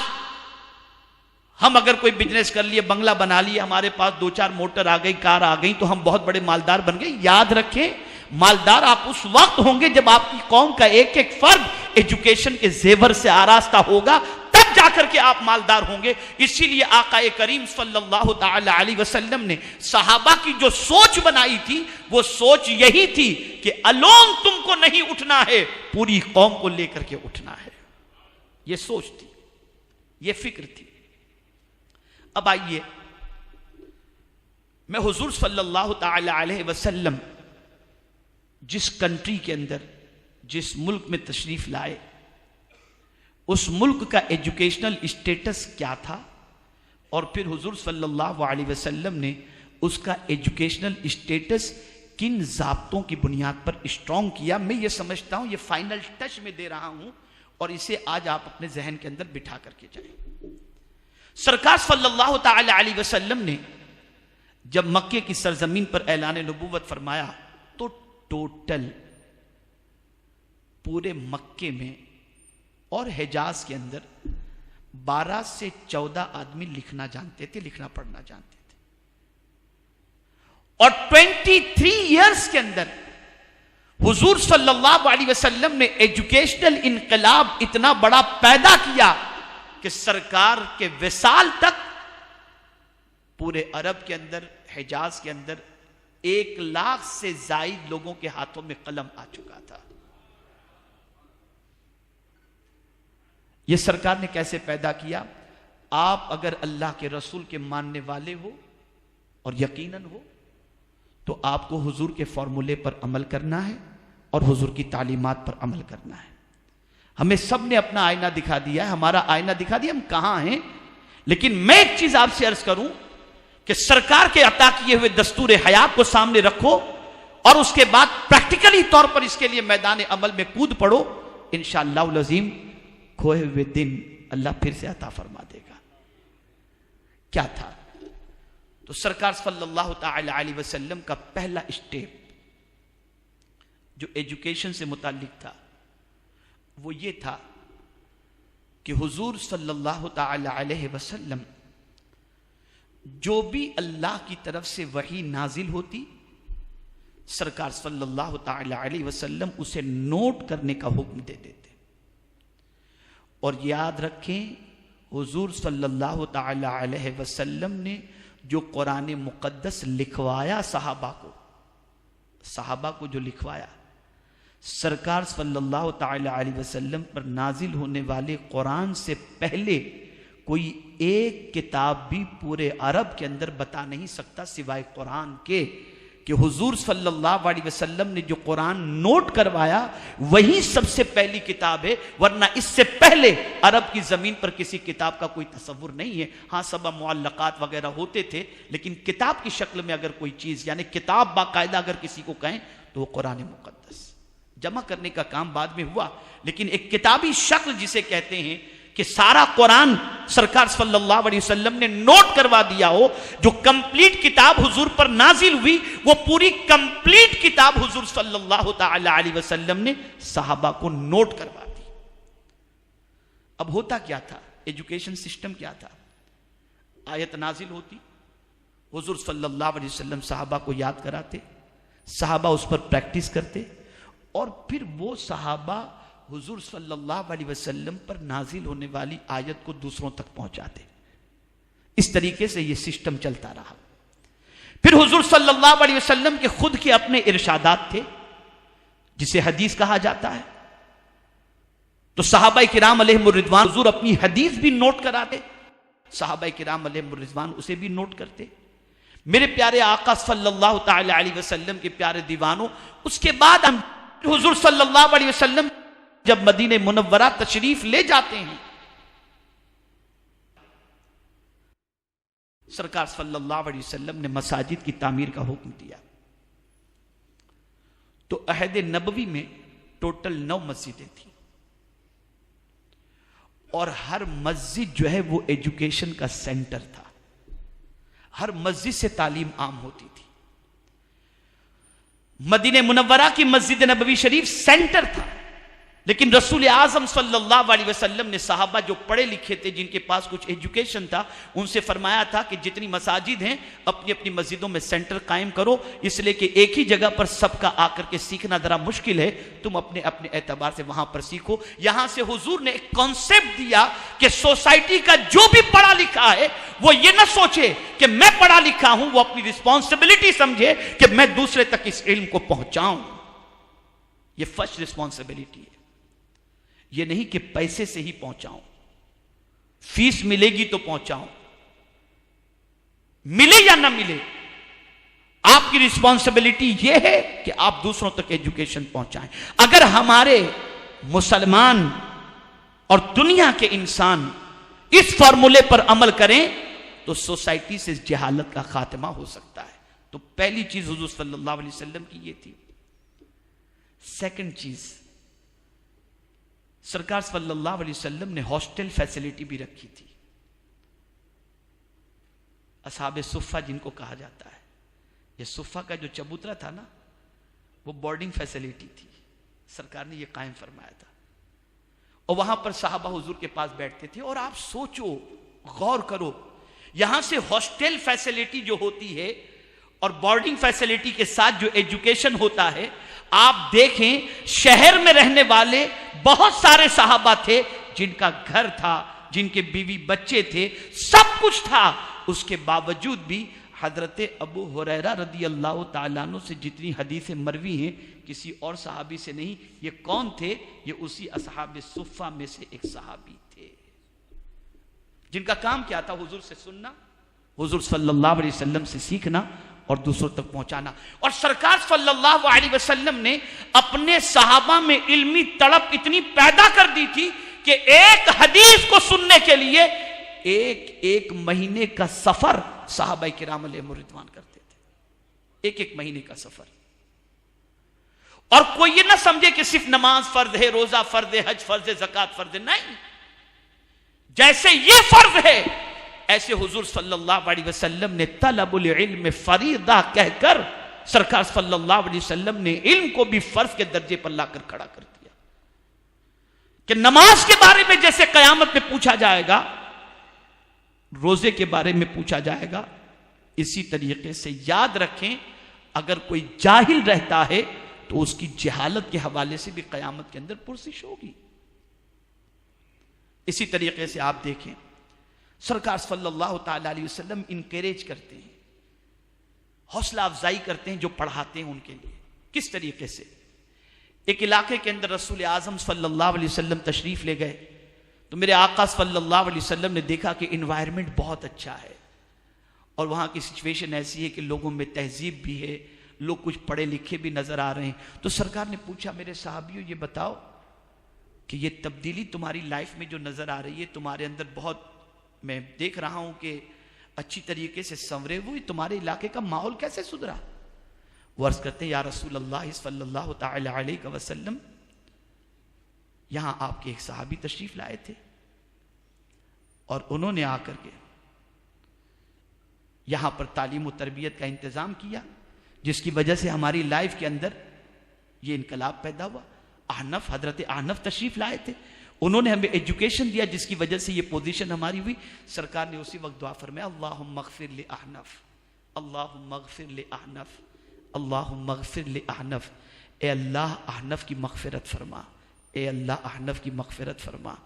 हम अगर कोई बिजनेस कर लिए, बंगला बना लिए, हमारे पास 2-4 मोटर आ गई, कार आ गई, तो हम बहुत बड़े मालदार बन गए। याद रखें, मालदार आप उस वक्त होंगे जब आपकी कौम का एक एक फर्द एजुकेशन के जेवर से आरास्ता होगा, तब जाकर के आप मालदार होंगे। इसीलिए आका करीम सल्लल्लाहु ताला अलैहि वसल्लम ने सहाबा की जो सोच बनाई थी, वो सोच यही थी कि अलोन तुमको नहीं उठना है, पूरी कौम को लेकर के उठना है। ये सोच थी, ये फिक्र थी। अब आइए, मैं हुजूर सल्लल्लाहु ताला अलैहि वसल्लम जिस कंट्री के अंदर, जिस मुल्क में तशरीफ लाए, उस मुल्क का एजुकेशनल स्टेटस क्या था, और फिर हुजूर सल्लल्लाहु अलैहि वसल्लम ने उसका एजुकेशनल स्टेटस किन ज़ाब्तों की बुनियाद पर स्ट्रॉन्ग किया। मैं ये समझता हूं ये फाइनल टच में दे रहा हूं, और इसे आज आप अपने जहन के अंदर बिठा करके जाएं। सरकार सल्लल्लाहु ताला अलैहि वसल्लम ने जब मक्के की सरजमीन पर ऐलान नबूवत फरमाया, तो टोटल पूरे मक्के में और हिजाज के अंदर 12 से 14 आदमी लिखना जानते थे, लिखना पढ़ना जानते थे। और 23 इयर्स के अंदर हुजूर सल्लल्लाहु अलैहि वसल्लम ने एजुकेशनल इनकलाब इतना बड़ा पैदा किया कि सरकार के विसाल तक पूरे अरब के अंदर, हिजाज के अंदर 1 लाख से ज्यादा लोगों के हाथों में कलम आ चुका था। यह सरकार ने कैसे पैदा किया? आप अगर अल्लाह के रसूल के मानने वाले हो और यकीनन हो, तो आपको हुजूर के फॉर्मूले पर अमल करना है और हुजूर की तालीमात पर अमल करना है। हमें सब ने अपना आईना दिखा दिया है, हमारा आईना दिखा दिया हम कहां हैं। लेकिन मैं एक चीज आपसे अर्ज करूं कि सरकार के अता किए हुए दस्तूर हयात को सामने रखो और उसके बाद प्रैक्टिकली तौर पर इसके लिए मैदान अमल में कूद पड़ो। इंशाअल्लाह अज़ीम खोए हुए दिन अल्लाह फिर से अता फरमा देगा। क्या था? तो सरकार सल्लल्लाहु ताला अलैहि वसल्लम का पहला स्टेप जो एजुकेशन से मुताल्लिक था, वो ये था कि हुजूर सल्लल्लाहु ताला अलैहि वसल्लम जो भी अल्लाह की तरफ से वही नाजिल होती, सरकार सल्लल्लाहु ताला अलैहि वसल्लम उसे नोट करने का हुक्म दे देते। और याद रखें, हुजूर सल्लल्लाहु ताला अलैहि वसल्लम ने जो कुरान मुक़द्दस लिखवाया सहाबा को जो लिखवाया, सरकार सल्लल्लाहु ताला अलैहि वसल्लम पर नाजिल होने वाले कुरान से पहले कोई एक किताब भी पूरे अरब के अंदर बता नहीं सकता सिवाय कुरान के कि हुजूर सल्लल्लाहु अलैहि वसल्लम ने जो कुरान नोट करवाया वही सबसे पहली किताब है। वरना इससे पहले अरब की जमीन पर किसी किताब का कोई तसव्वुर नहीं है। हाँ, सब मुअल्लकात वगैरह होते थे, लेकिन किताब की शक्ल में अगर कोई चीज यानी किताब बाकायदा अगर किसी को कहें तो वो कुरान मुक़द्दस। जमा करने का काम बाद में हुआ, लेकिन एक किताबी शक्ल जिसे कहते हैं कि सारा कुरान सरकार सल्लल्लाहु अलैहि वसल्लम ने नोट करवा दिया हो, जो कंप्लीट किताब हुजूर पर नाजिल हुई, वो पूरी कंप्लीट किताब हुजूर सल्लल्लाहु ताला अलैहि वसल्लम ने सहाबा को नोट करवा दी। अब होता क्या था? एजुकेशन सिस्टम क्या था? आयत नाजिल होती, हुजूर सल्लल्लाहु अलैहि वसल्लम सहाबा को याद कराते, सहाबा उस पर प्रैक्टिस करते, और फिर वो सहाबा हुजूर सल्लल्लाहु अलैहि वसल्लम पर नाजिल होने वाली आयत को दूसरों तक पहुंचाते। इस तरीके से यह सिस्टम चलता रहा। फिर हुजूर सल्लल्लाहु अलैहि वसल्लम के खुद के अपने इरशादात थे, जिसे हदीस कहा जाता है। तो सहाबा किराम अलैहिमुर रिदवान हुजूर अपनी हदीस भी नोट कराते। सहाबा किराम अलैहिम रिज़वान उसे भी नोट करते। मेरे प्यारे आका सल्लल्लाहु ताला अलैहि वसल्लम के प्यारे दीवानों, उसके बाद हम हुजूर सल्लल्लाहु अलैहि वसल्लम जब मदीने मुनव्वरा तशरीफ ले जाते हैं, सरकार सल्लल्लाहु अलैहि वसल्लम ने मसाजिद की तामीर का हुक्म दिया। तो अहद नबवी में टोटल 9 मस्जिदें थी और हर मस्जिद जो है वो एजुकेशन का सेंटर था। हर मस्जिद से तालीम आम होती थी। मदीने मुनव्वरा की मस्जिद नबवी शरीफ सेंटर था, लेकिन रसूल आजम सल्लल्लाहु अलैहि वसल्लम ने सहाबा जो पढ़े लिखे थे, जिनके पास कुछ एजुकेशन था, उनसे फरमाया था कि जितनी मसाजिद हैं अपनी अपनी मस्जिदों में सेंटर कायम करो, इसलिए कि एक ही जगह पर सबका आकर के सीखना जरा मुश्किल है, तुम अपने अपने एतबार से वहां पर सीखो। यहां से हुजूर ने एक कॉन्सेप्ट दिया कि सोसाइटी का जो भी पढ़ा लिखा है वो ये ना सोचे कि मैं पढ़ा लिखा हूं, वो अपनी रिस्पॉन्सिबिलिटी समझे कि मैं दूसरे तक इस इल्म को पहुंचाऊं। ये फर्स्ट रिस्पॉन्सिबिलिटी है। ये नहीं कि पैसे से ही पहुंचाऊं, फीस मिलेगी तो पहुंचाऊं, मिले या ना मिले, आपकी रिस्पॉन्सिबिलिटी यह है कि आप दूसरों तक एजुकेशन पहुंचाएं। अगर हमारे मुसलमान और दुनिया के इंसान इस फॉर्मूले पर अमल करें तो सोसाइटी से जहालत का खात्मा हो सकता है। तो पहली चीज हुजूर सल्लल्लाहु अलैहि वसल्लम की ये थी। सेकंड चीज, सरकार सल्लल्लाहु अलैहि वसल्लम ने हॉस्टल फैसिलिटी भी रखी थी। असहाबे सुफ़ा जिनको कहा जाता है, ये सुफ़ा का जो चबूतरा था ना, वो बोर्डिंग फैसिलिटी थी। सरकार ने ये कायम फरमाया था और वहां पर सहाबा हुजूर के पास बैठते थे। और आप सोचो, गौर करो, यहां से हॉस्टल फैसिलिटी जो होती है और बोर्डिंग फैसिलिटी के साथ जो एजुकेशन होता है, आप देखें शहर में रहने वाले बहुत सारे सहाबा थे जिनका घर था, जिनके बीवी बच्चे थे, सब कुछ था, उसके बावजूद भी हजरत अबू हुरैरा रदी अल्लाह ताला अन्हु से जितनी हदीसें मरवी हैं किसी और सहाबी से नहीं। ये कौन थे? ये उसी असहाब सुफ़ा में से एक सहाबी थे जिनका काम क्या था? हुजूर से सुनना, हुजूर सल्लल्लाहु अलैहि वसल्लम से सीखना और दूसरों तक पहुंचाना। और सरकार सल्लल्लाहु अलैहि वसल्लम ने अपने सहाबा में इल्मी तड़प इतनी पैदा कर दी थी कि एक हदीस को सुनने के लिए एक महीने का सफर सहाबा किराम अलैहिम रिज़वान करते थे। एक महीने का सफर। और कोई ये ना समझे कि सिर्फ नमाज फर्ज है, रोजा फर्ज है, हज फर्ज है, ज़कात फर्ज है। नहीं, जैसे ये फर्ज है ऐसे हुजूर सल्लल्लाहु अलैहि वसल्लम ने तलबुल इल्म फरीदा कहकर सरकार सल्लल्लाहु अलैहि वसल्लम ने इल्म को भी फर्ज के दर्जे पर लाकर खड़ा कर दिया कि नमाज के बारे में जैसे कयामत में पूछा जाएगा, रोजे के बारे में पूछा जाएगा, इसी तरीके से याद रखें अगर कोई जाहिल रहता है तो उसकी जहालत के हवाले से भी कयामत के अंदर पुरसिश होगी। इसी तरीके से आप देखें सरकार सल्लल्लाहु ताला अलैहि वसल्लम इनकरेज करते हैं, हौसला अफजाई करते हैं जो पढ़ाते हैं उनके लिए। किस तरीके से? एक इलाके के अंदर रसूल आजम सल्लल्लाहु अलैहि वसल्लम तशरीफ ले गए तो मेरे आका सल्लल्लाहु अलैहि वसल्लम ने देखा कि इन्वायरमेंट बहुत अच्छा है और वहां की सिचुएशन ऐसी है कि लोगों में तहजीब भी है, लोग कुछ पढ़े लिखे भी नजर आ रहे हैं। तो सरकार ने पूछा, मेरे साहबियों ये बताओ कि ये तब्दीली तुम्हारी लाइफ में जो नजर आ रही है, तुम्हारे अंदर बहुत, मैं देख रहा हूं कि अच्छी तरीके से संवरे हुए, तुम्हारे इलाके का माहौल कैसे सुधरा? वो अर्ज करते हैं, या रसूल अल्लाह सल्लल्लाहु ताला अलैहि वसल्लम, यहां आपके एक सहाबी तशरीफ लाए थे और उन्होंने आकर के यहां पर तालीम और तरबियत का इंतजाम किया, जिसकी वजह से हमारी लाइफ के अंदर ये इनकलाब पैदा हुआ। आहनफ, हजरत आहनफ तशरीफ लाए थे, उन्होंने हमें एजुकेशन दिया जिसकी वजह से ये पोजीशन हमारी हुई। सरकार ने उसी वक्त दुआ फरमाया, अल्लाहुम्मा अग़फ़िर लि अहनफ, अल्लाहुम्मा अग़फ़िर लि अहनफ, अल्लाहुम्मा अग़फ़िर लि अहनफ। ए अल्लाह अहनफ की मग़फ़िरत फरमा, ए अल्लाह अहनफ की मग़फ़िरत फरमा,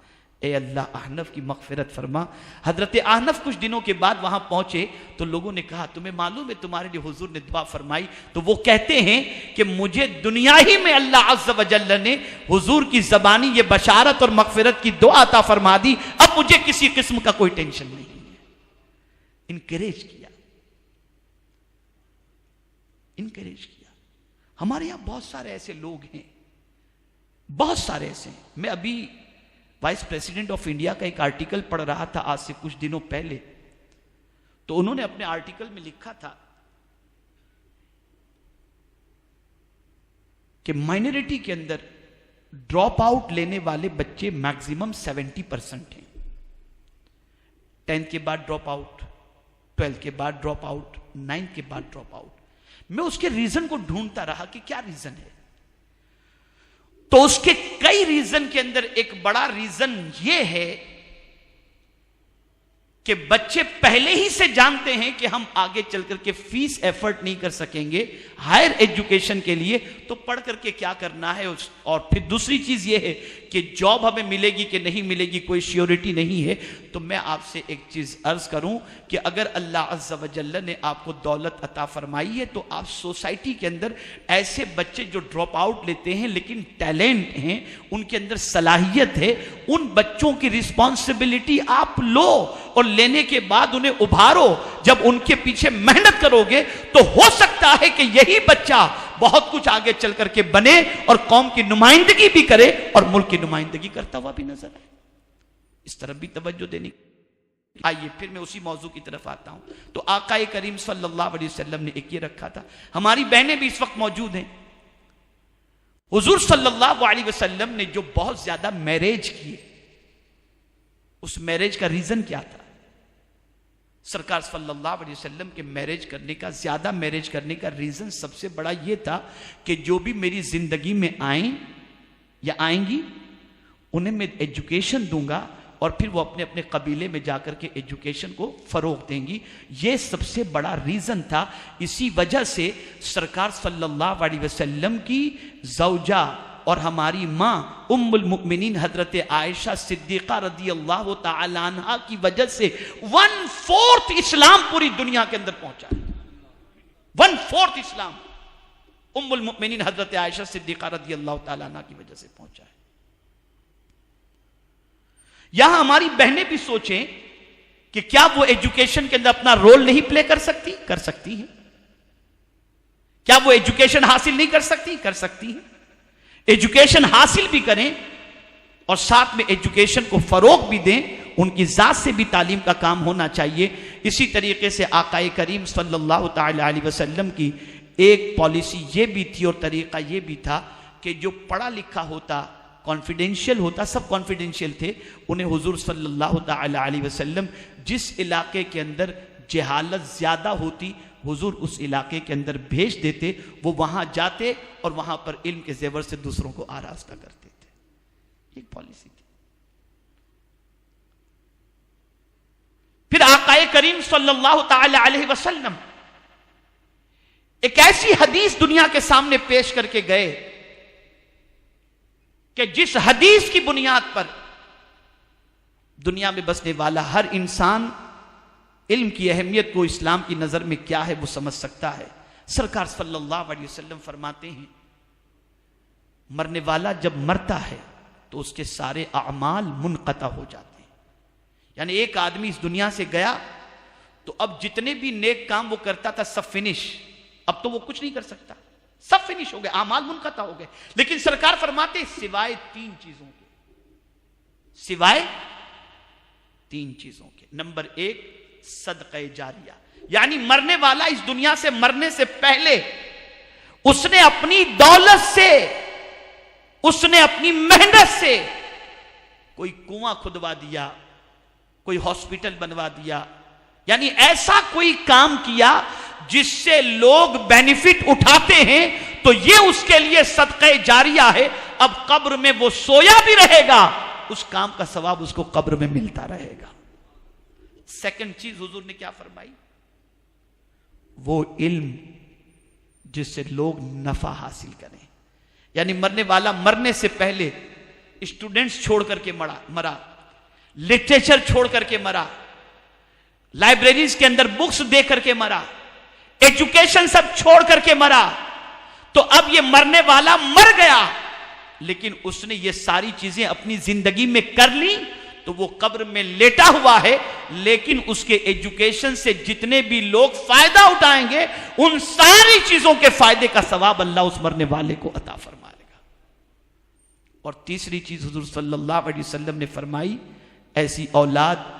ए अल्लाह अहनफ की मग़फ़िरत फरमा। हजरत अहनफ कुछ दिनों के बाद वहां पहुंचे तो लोगों ने कहा, तुम्हें मालूम है तुम्हारे लिए हुजूर ने दुआ फरमाई? तो वो कहते हैं कि मुझे दुनिया ही में अल्लाह अज़्ज़ व जल्ल ने हुजूर की ज़बानी ये बशारत और मग़फ़िरत की दुआ अता फरमा दी, अब मुझे किसी किस्म का कोई टेंशन नहीं है। इनकरेज किया। हमारे यहां बहुत सारे ऐसे लोग हैं, बहुत सारे ऐसे हैं। मैं अभी वाइस प्रेसिडेंट ऑफ इंडिया का एक आर्टिकल पढ़ रहा था आज से कुछ दिनों पहले, तो उन्होंने अपने आर्टिकल में लिखा था कि माइनॉरिटी के अंदर ड्रॉप आउट लेने वाले बच्चे मैक्सिमम 70% हैं। 10th के बाद ड्रॉप आउट, 12th के बाद ड्रॉप आउट, 9th के बाद ड्रॉप आउट। मैं उसके रीजन को ढूंढता रहा कि क्या रीजन है। तो उसके कई रीजन के अंदर एक बड़ा रीजन यह है कि बच्चे पहले ही से जानते हैं कि हम आगे चलकर के फीस एफर्ट नहीं कर सकेंगे हायर एजुकेशन के लिए, तो पढ़ करके क्या करना है। और फिर दूसरी चीज यह है कि जॉब हमें मिलेगी कि नहीं मिलेगी कोई श्योरिटी नहीं है। तो मैं आपसे एक चीज अर्ज करूं कि अगर अल्लाह अज़्ज़ा व जल्ल ने आपको दौलत अता फरमाई है तो आप सोसाइटी के अंदर ऐसे बच्चे जो ड्रॉप आउट लेते हैं लेकिन टैलेंट हैं, उनके अंदर सलाहियत है, उन बच्चों की रिस्पॉन्सिबिलिटी आप लो और लेने के बाद उन्हें उभारो। जब उनके पीछे मेहनत करोगे तो हो सकता है कि यही बच्चा बहुत कुछ आगे चल करके बने और कौम की नुमाइंदगी भी करे और मुल्क की नुमाइंदगी करता हुआ भी नजर आए। इस तरफ भी तवज्जो देनी। आइए फिर मैं उसी मौजू की तरफ आता हूं। तो आका करीम सल्लल्लाहु अलैहि वसल्लम ने एक ये रखा था। हमारी बहनें भी इस वक्त मौजूद हैं। हुजूर सल्लल्लाहु अलैहि वसल्लम ने जो बहुत ज्यादा मैरिज किए, उस मैरिज का रीजन क्या था? सरकार सल्लल्लाहु अलैहि वसल्लम के मैरिज करने का, ज्यादा मैरिज करने का रीजन सबसे बड़ा यह था कि जो भी मेरी जिंदगी में आए या आएंगी उन्हें मैं एजुकेशन दूंगा और फिर वो अपने अपने कबीले में जाकर के एजुकेशन को फरोग देंगी। ये सबसे बड़ा रीजन था। इसी वजह से सरकार सल्लल्लाहु अलैहि वसल्लम की ज़ौजा और हमारी मां उम्मुल मुमिनीन हजरत आयशा सिद्दीका रदियल्लाहु ताला अन्हा की वजह से 1/4 इस्लाम पूरी दुनिया के अंदर पहुंचा। 1/4 इस्लाम उम्मुल मुमिनीन हजरत आयशा सिद्दीका रदियल्लाहु ताला अन्हा की वजह से पहुंचा है। यहां हमारी बहनें भी सोचें कि क्या वो एजुकेशन के अंदर अपना रोल नहीं प्ले कर सकती? कर सकती हैं। क्या वो एजुकेशन हासिल नहीं कर सकती? कर सकती हैं। एजुकेशन हासिल भी करें और साथ में एजुकेशन को फरोग भी दें। उनकी जात से भी तालीम का काम होना चाहिए। इसी तरीके से आकाए करीम सल्लल्लाहु ताला अलैहि वसल्लम की एक पॉलिसी ये भी थी और तरीका ये भी था कि जो पढ़ा लिखा होता, कॉन्फिडेंशियल होता, सब कॉन्फिडेंशियल थे, उन्हें हुजूर सल्लल्लाहु ताला अलैहि वसल्लम जिस इलाके के अंदर जहालत ज्यादा होती हुजूर उस इलाके के अंदर भेज देते। वो वहां जाते और वहां पर इल्म के जेवर से दूसरों को आरास्ता करते थे। एक पॉलिसी थी। फिर आकाए करीम सल्लल्लाहु ताला अलैहि वसल्लम एक ऐसी हदीस दुनिया के सामने पेश करके गए कि जिस हदीस की बुनियाद पर दुनिया में बसने वाला हर इंसान इल्म की अहमियत को, इस्लाम की नजर में क्या है वो समझ सकता है। सरकार सल्लल्लाहु अलैहि वसल्लम फरमाते हैं, मरने वाला जब मरता है तो उसके सारे अमाल मुनक़ता हो जाते हैं। यानी एक आदमी इस दुनिया से गया तो अब जितने भी नेक काम वो करता था सब फिनिश। अब तो वो कुछ नहीं कर सकता, सब फिनिश हो गए, अमाल मुनक़ता हो गए। लेकिन सरकार फरमाते सिवाय 3 चीजों के, सिवाय 3 चीजों के। नंबर 1 सदक़े जारिया, यानी मरने वाला इस दुनिया से मरने से पहले उसने अपनी दौलत से, उसने अपनी मेहनत से कोई कुआं खुदवा दिया, कोई हॉस्पिटल बनवा दिया, यानी ऐसा कोई काम किया जिससे लोग बेनिफिट उठाते हैं, तो ये उसके लिए सदक़े जारिया है। अब कब्र में वो सोया भी रहेगा, उस काम का सवाब उसको कब्र में मिलता रहेगा। सेकंड चीज हुजूर ने क्या फरमाई? वो इल्म जिससे लोग नफा हासिल करें। यानी मरने वाला मरने से पहले स्टूडेंट्स छोड़ करके मरा, लिटरेचर छोड़ करके मरा, लाइब्रेरीज के अंदर बुक्स दे करके मरा, एजुकेशन सब छोड़ करके मरा। तो अब ये मरने वाला मर गया, लेकिन उसने ये सारी चीजें अपनी जिंदगी में कर ली, तो वो कब्र में लेटा हुआ है, लेकिन उसके एजुकेशन से जितने भी लोग फायदा उठाएंगे उन सारी चीजों के फायदे का सवाब अल्लाह उस मरने वाले को अता फरमाएगा। और तीसरी चीज हुजूर सल्लल्लाहु अलैहि वसल्लम ने फरमाई, ऐसी औलाद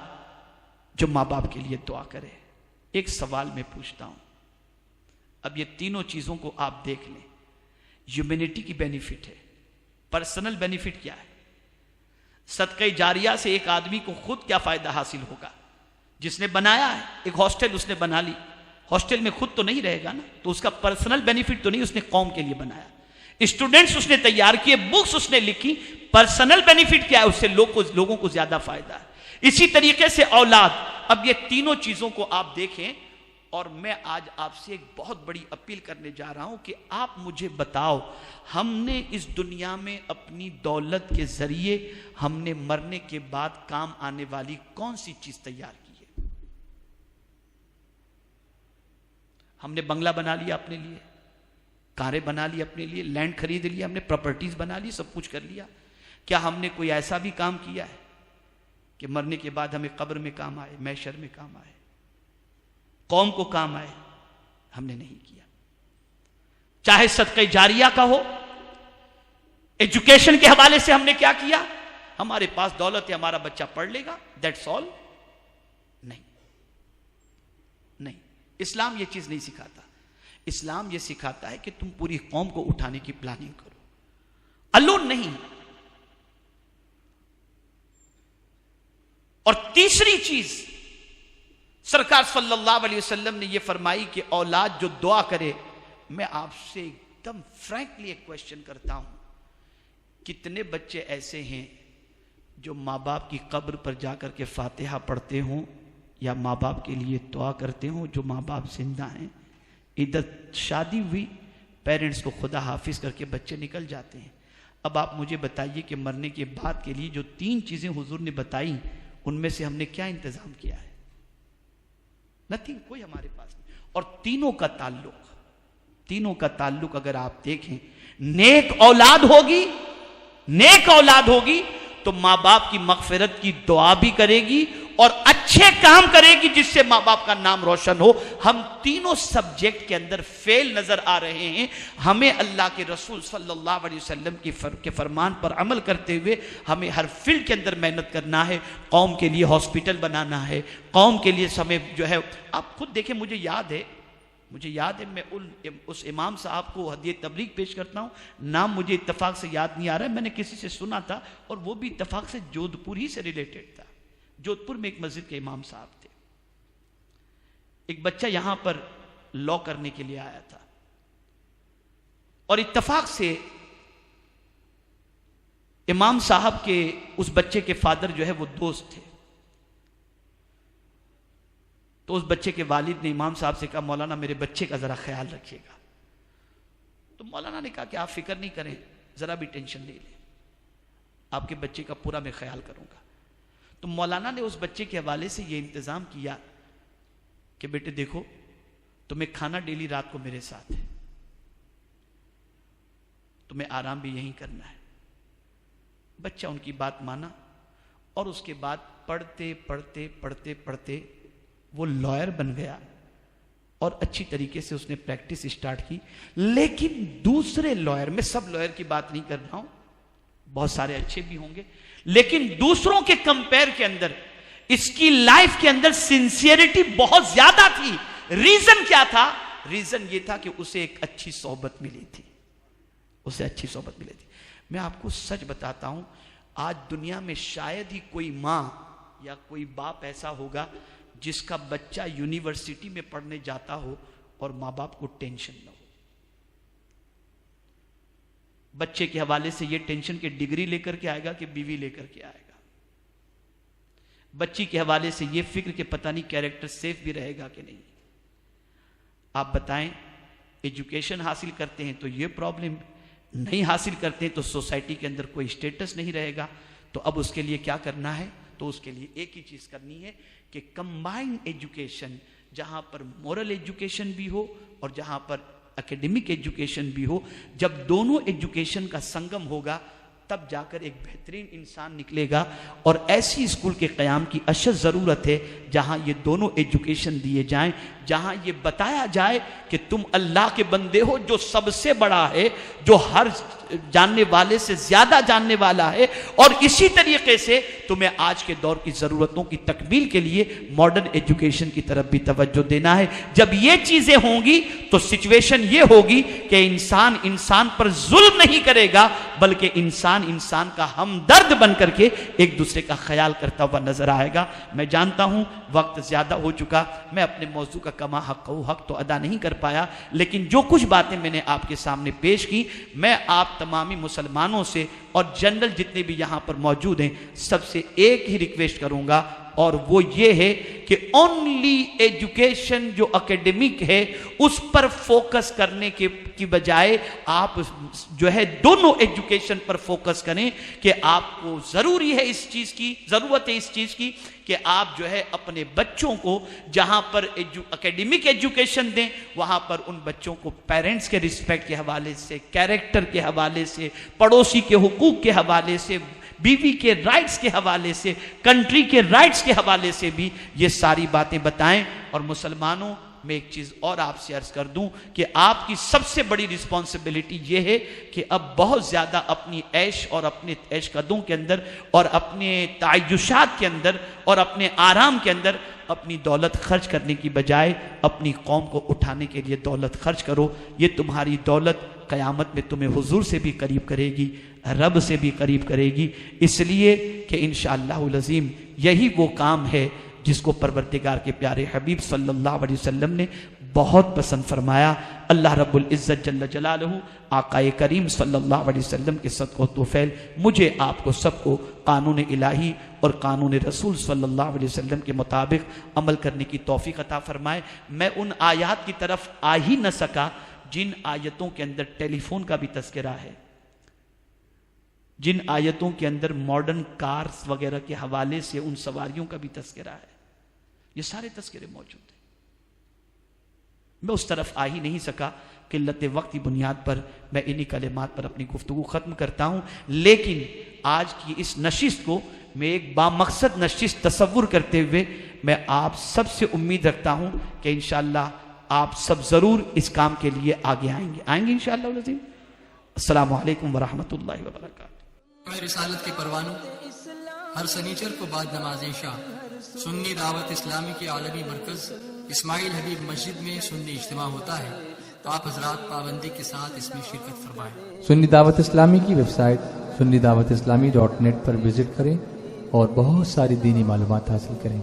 जो मां बाप के लिए दुआ करे। एक सवाल मैं पूछता हूं, अब ये तीनों चीजों को आप देख लें। ह्यूमैनिटी की बेनिफिट है, पर्सनल बेनिफिट क्या है? सदक़े जारिया से एक आदमी को खुद क्या फायदा हासिल होगा? जिसने बनाया है, एक हॉस्टल उसने बना ली, हॉस्टल में खुद तो नहीं रहेगा ना, तो उसका पर्सनल बेनिफिट तो नहीं, उसने कौम के लिए बनाया। स्टूडेंट्स उसने तैयार किए, बुक्स उसने लिखी, पर्सनल बेनिफिट क्या है? उससे लोगों को ज्यादा फायदा है। इसी तरीके से औलाद। अब ये तीनों चीजों को आप देखें, और मैं आज आपसे एक बहुत बड़ी अपील करने जा रहा हूं कि आप मुझे बताओ, हमने इस दुनिया में अपनी दौलत के जरिए हमने मरने के बाद काम आने वाली कौन सी चीज तैयार की है? हमने बंगला बना लिया अपने लिए, कारें बना ली अपने लिए, लैंड खरीद लिया हमने, प्रॉपर्टीज बना ली, सब कुछ कर लिया। क्या हमने कोई ऐसा भी काम किया है कि मरने के बाद हमें कब्र में काम आए, महशर में काम आए, कौम को काम आए? हमने नहीं किया। चाहे सदक़े जारिया का हो, एजुकेशन के हवाले से हमने क्या किया? हमारे पास दौलत है, हमारा बच्चा पढ़ लेगा, दैट्स ऑल। नहीं, नहीं, इस्लाम यह चीज नहीं सिखाता। इस्लाम यह सिखाता है कि तुम पूरी कौम को उठाने की प्लानिंग करो, अलोन नहीं। और तीसरी चीज सरकार सल्लल्लाहु अलैहि वसल्लम ने यह फरमाई कि औलाद जो दुआ करे। मैं आपसे एकदम फ्रैंकली एक क्वेश्चन करता हूं, कितने बच्चे ऐसे हैं जो माँ बाप की कब्र पर जाकर के फातिहा पढ़ते हों या माँ बाप के लिए दुआ करते हों, जो माँ बाप जिंदा हैं? इधर शादी हुई, पेरेंट्स को खुदा हाफिज करके बच्चे निकल जाते हैं। अब आप मुझे बताइए कि मरने के बाद के लिए जो 3 चीजें हुजूर ने बताई, उनमें से हमने क्या इंतजाम किया है? नथिंग, कोई हमारे पास नहीं। और तीनों का ताल्लुक अगर आप देखें, नेक औलाद होगी तो मां बाप की मगफिरत की दुआ भी करेगी और अच्छे काम करेगी जिससे मां बाप का नाम रोशन हो। हम तीनों सब्जेक्ट के अंदर फेल नजर आ रहे हैं। हमें अल्लाह के रसूल सल्लल्लाहु अलैहि वसल्लम के फरमान पर अमल करते हुए हमें हर फील्ड के अंदर मेहनत करना है। कौम के लिए हॉस्पिटल बनाना है, कौम के लिए हमें जो है, आप खुद देखें, मुझे याद है मैं उस इमाम साहब को हदिया तबलीग पेश करता हूं। नाम मुझे इत्तफाक से याद नहीं आ रहा है, मैंने किसी से सुना था और वो भी इत्तफाक से जोधपुर ही से रिलेटेड था। जोधपुर में एक मस्जिद के इमाम साहब थे। एक बच्चा यहां पर लॉ करने के लिए आया था और इत्तफाक से इमाम साहब के उस बच्चे के फादर जो है वो दोस्त थे। तो उस बच्चे के वालिद ने इमाम साहब से कहा, मौलाना मेरे बच्चे का जरा ख्याल रखिएगा। तो मौलाना ने कहा कि आप फिक्र नहीं करें, जरा भी टेंशन नहीं लें, आपके बच्चे का पूरा मैं ख्याल करूंगा। तो मौलाना ने उस बच्चे के हवाले से यह इंतजाम किया कि बेटे देखो, तुम्हें खाना डेली रात को मेरे साथ है, तुम्हें आराम भी यहीं करना है। बच्चा उनकी बात माना और उसके बाद पढ़ते पढ़ते पढ़ते पढ़ते वो लॉयर बन गया और अच्छी तरीके से उसने प्रैक्टिस स्टार्ट की। लेकिन दूसरे लॉयर, मैं सब लॉयर की बात नहीं कर रहा हूं, बहुत सारे अच्छे भी होंगे, लेकिन दूसरों के कंपेयर के अंदर इसकी लाइफ के अंदर सिंसियरिटी बहुत ज्यादा थी। रीजन क्या था? रीजन ये था कि उसे एक अच्छी सोहबत मिली थी, मैं आपको सच बताता हूं, आज दुनिया में शायद ही कोई मां या कोई बाप ऐसा होगा जिसका बच्चा यूनिवर्सिटी में पढ़ने जाता हो और मां बाप को टेंशन न हो। बच्चे के हवाले से यह टेंशन कि डिग्री लेकर के आएगा कि बीवी लेकर के आएगा। बच्ची के हवाले से यह फिक्र कि पता नहीं कैरेक्टर सेफ भी रहेगा कि नहीं। आप बताएं, एजुकेशन हासिल करते हैं तो यह प्रॉब्लम, नहीं हासिल करते हैं तो सोसाइटी के अंदर कोई स्टेटस नहीं रहेगा। तो अब उसके लिए क्या करना है? तो उसके लिए एक ही चीज करनी है कि कंबाइंड एजुकेशन, जहां पर मोरल एजुकेशन भी हो और जहां पर एकेडमिक एजुकेशन भी हो, जब दोनों एजुकेशन का संगम होगा तब जाकर एक बेहतरीन इंसान निकलेगा। और ऐसी स्कूल के क़याम की अशद ज़रूरत है जहाँ ये दोनों एजुकेशन दिए जाएं, जहाँ ये बताया जाए कि तुम अल्लाह के बंदे हो जो सबसे बड़ा है, जो हर जानने वाले से ज़्यादा जानने वाला है, और इसी तरीके से तुम्हें आज के दौर की ज़रूरतों की तकमील के लिए मॉडर्न एजुकेशन की तरफ भी तवज्जो देना है। जब ये चीज़ें होंगी तो सिचुएशन ये होगी कि इंसान इंसान पर जुल्म नहीं करेगा, बल्कि इंसान इंसान का हमदर्द बन करके एक दूसरे का ख्याल करता हुआ नजर आएगा। मैं जानता हूं वक्त ज्यादा हो चुका, मैं अपने मौजू का कमा हक तो अदा नहीं कर पाया, लेकिन जो कुछ बातें मैंने आपके सामने पेश की, मैं आप तमामी मुसलमानों से और जनरल जितने भी यहां पर मौजूद हैं सबसे एक ही रिक्वेस्ट करूंगा, और वो ये है कि ओनली एजुकेशन जो एकेडमिक है उस पर फोकस करने की बजाय आप जो है दोनों एजुकेशन पर फोकस करें कि आपको जरूरी है इस चीज की, जरूरत है इस चीज की कि आप जो है अपने बच्चों को जहां पर एकेडमिक एजुकेशन दें, वहां पर उन बच्चों को पेरेंट्स के रिस्पेक्ट के हवाले से, कैरेक्टर के हवाले से, पड़ोसी के हुकूक के हवाले से, बीवी के राइट्स के हवाले से, कंट्री के राइट्स के हवाले से भी ये सारी बातें बताएं। और मुसलमानों, मैं एक चीज और आपसे अर्ज कर दूं कि आपकी सबसे बड़ी रिस्पॉन्सिबिलिटी ये है कि अब बहुत ज्यादा अपनी ऐश और अपने ऐश कदों के अंदर और अपने तायुशात के अंदर और अपने आराम के अंदर अपनी दौलत खर्च करने की बजाय अपनी कौम को उठाने के लिए दौलत खर्च करो। ये तुम्हारी दौलत क़यामत में तुम्हें हुजूर से भी करीब करेगी, रब से भी करीब करेगी, इसलिए कि इंशाअल्लाहुल अज़ीम यही वो काम है जिसको परवरदिगार के प्यारे हबीब सल्लल्लाहु अलैहि वसल्लम ने बहुत पसंद फरमाया। अल्लाह रब्बुल इज़्ज़त जल्ल जलालहू आकाए करीम सल्लल्लाहु अलैहि वसल्लम के सदक़ो तोफ़ैल मुझे आपको सबको कानून इलाही और कानून रसूल सल्लल्लाहु अलैहि वसल्लम के मुताबिक अमल करने की तौफीक अता फरमाए। मैं उन आयात की तरफ आ ही न सका जिन आयतों के अंदर टेलीफोन का भी तज़किरा है, जिन आयतों के अंदर मॉडर्न कार्स वगैरह के हवाले से उन सवारियों का भी तज़किरा है। ये सारे तज़किरे मौजूद हैं। मैं उस तरफ आ ही नहीं सका, किल्लत वक्त की बुनियाद पर मैं इन्हीं कलिमात पर अपनी गुफ्तगू ख़त्म करता हूँ। लेकिन आज की इस नशिस्त को मैं एक बामकसद नशिस्त तसव्वुर करते हुए मैं आप सबसे उम्मीद रखता हूँ कि इंशाअल्लाह आप सब ज़रूर इस काम के लिए आगे आएंगे इंशाअल्लाह। अस्सलामु अलैकुम वरहमतुल्लाहि वबरकातुहू। रिसालत के परवानों, हर सनीचर को बाद नमाज इशा सुन्नी दावत इस्लामी के आलमी मरकज इस्माइल हबीब मस्जिद में सुन्नी इज्तिमा होता है, तो आप हजरात पाबंदी के साथ इसमें शिरकत फरमाएं। सुन्नी दावत इस्लामी की वेबसाइट sunnidawatislamי.net पर विजिट करें और बहुत सारी दीनी मालूमात हासिल करें।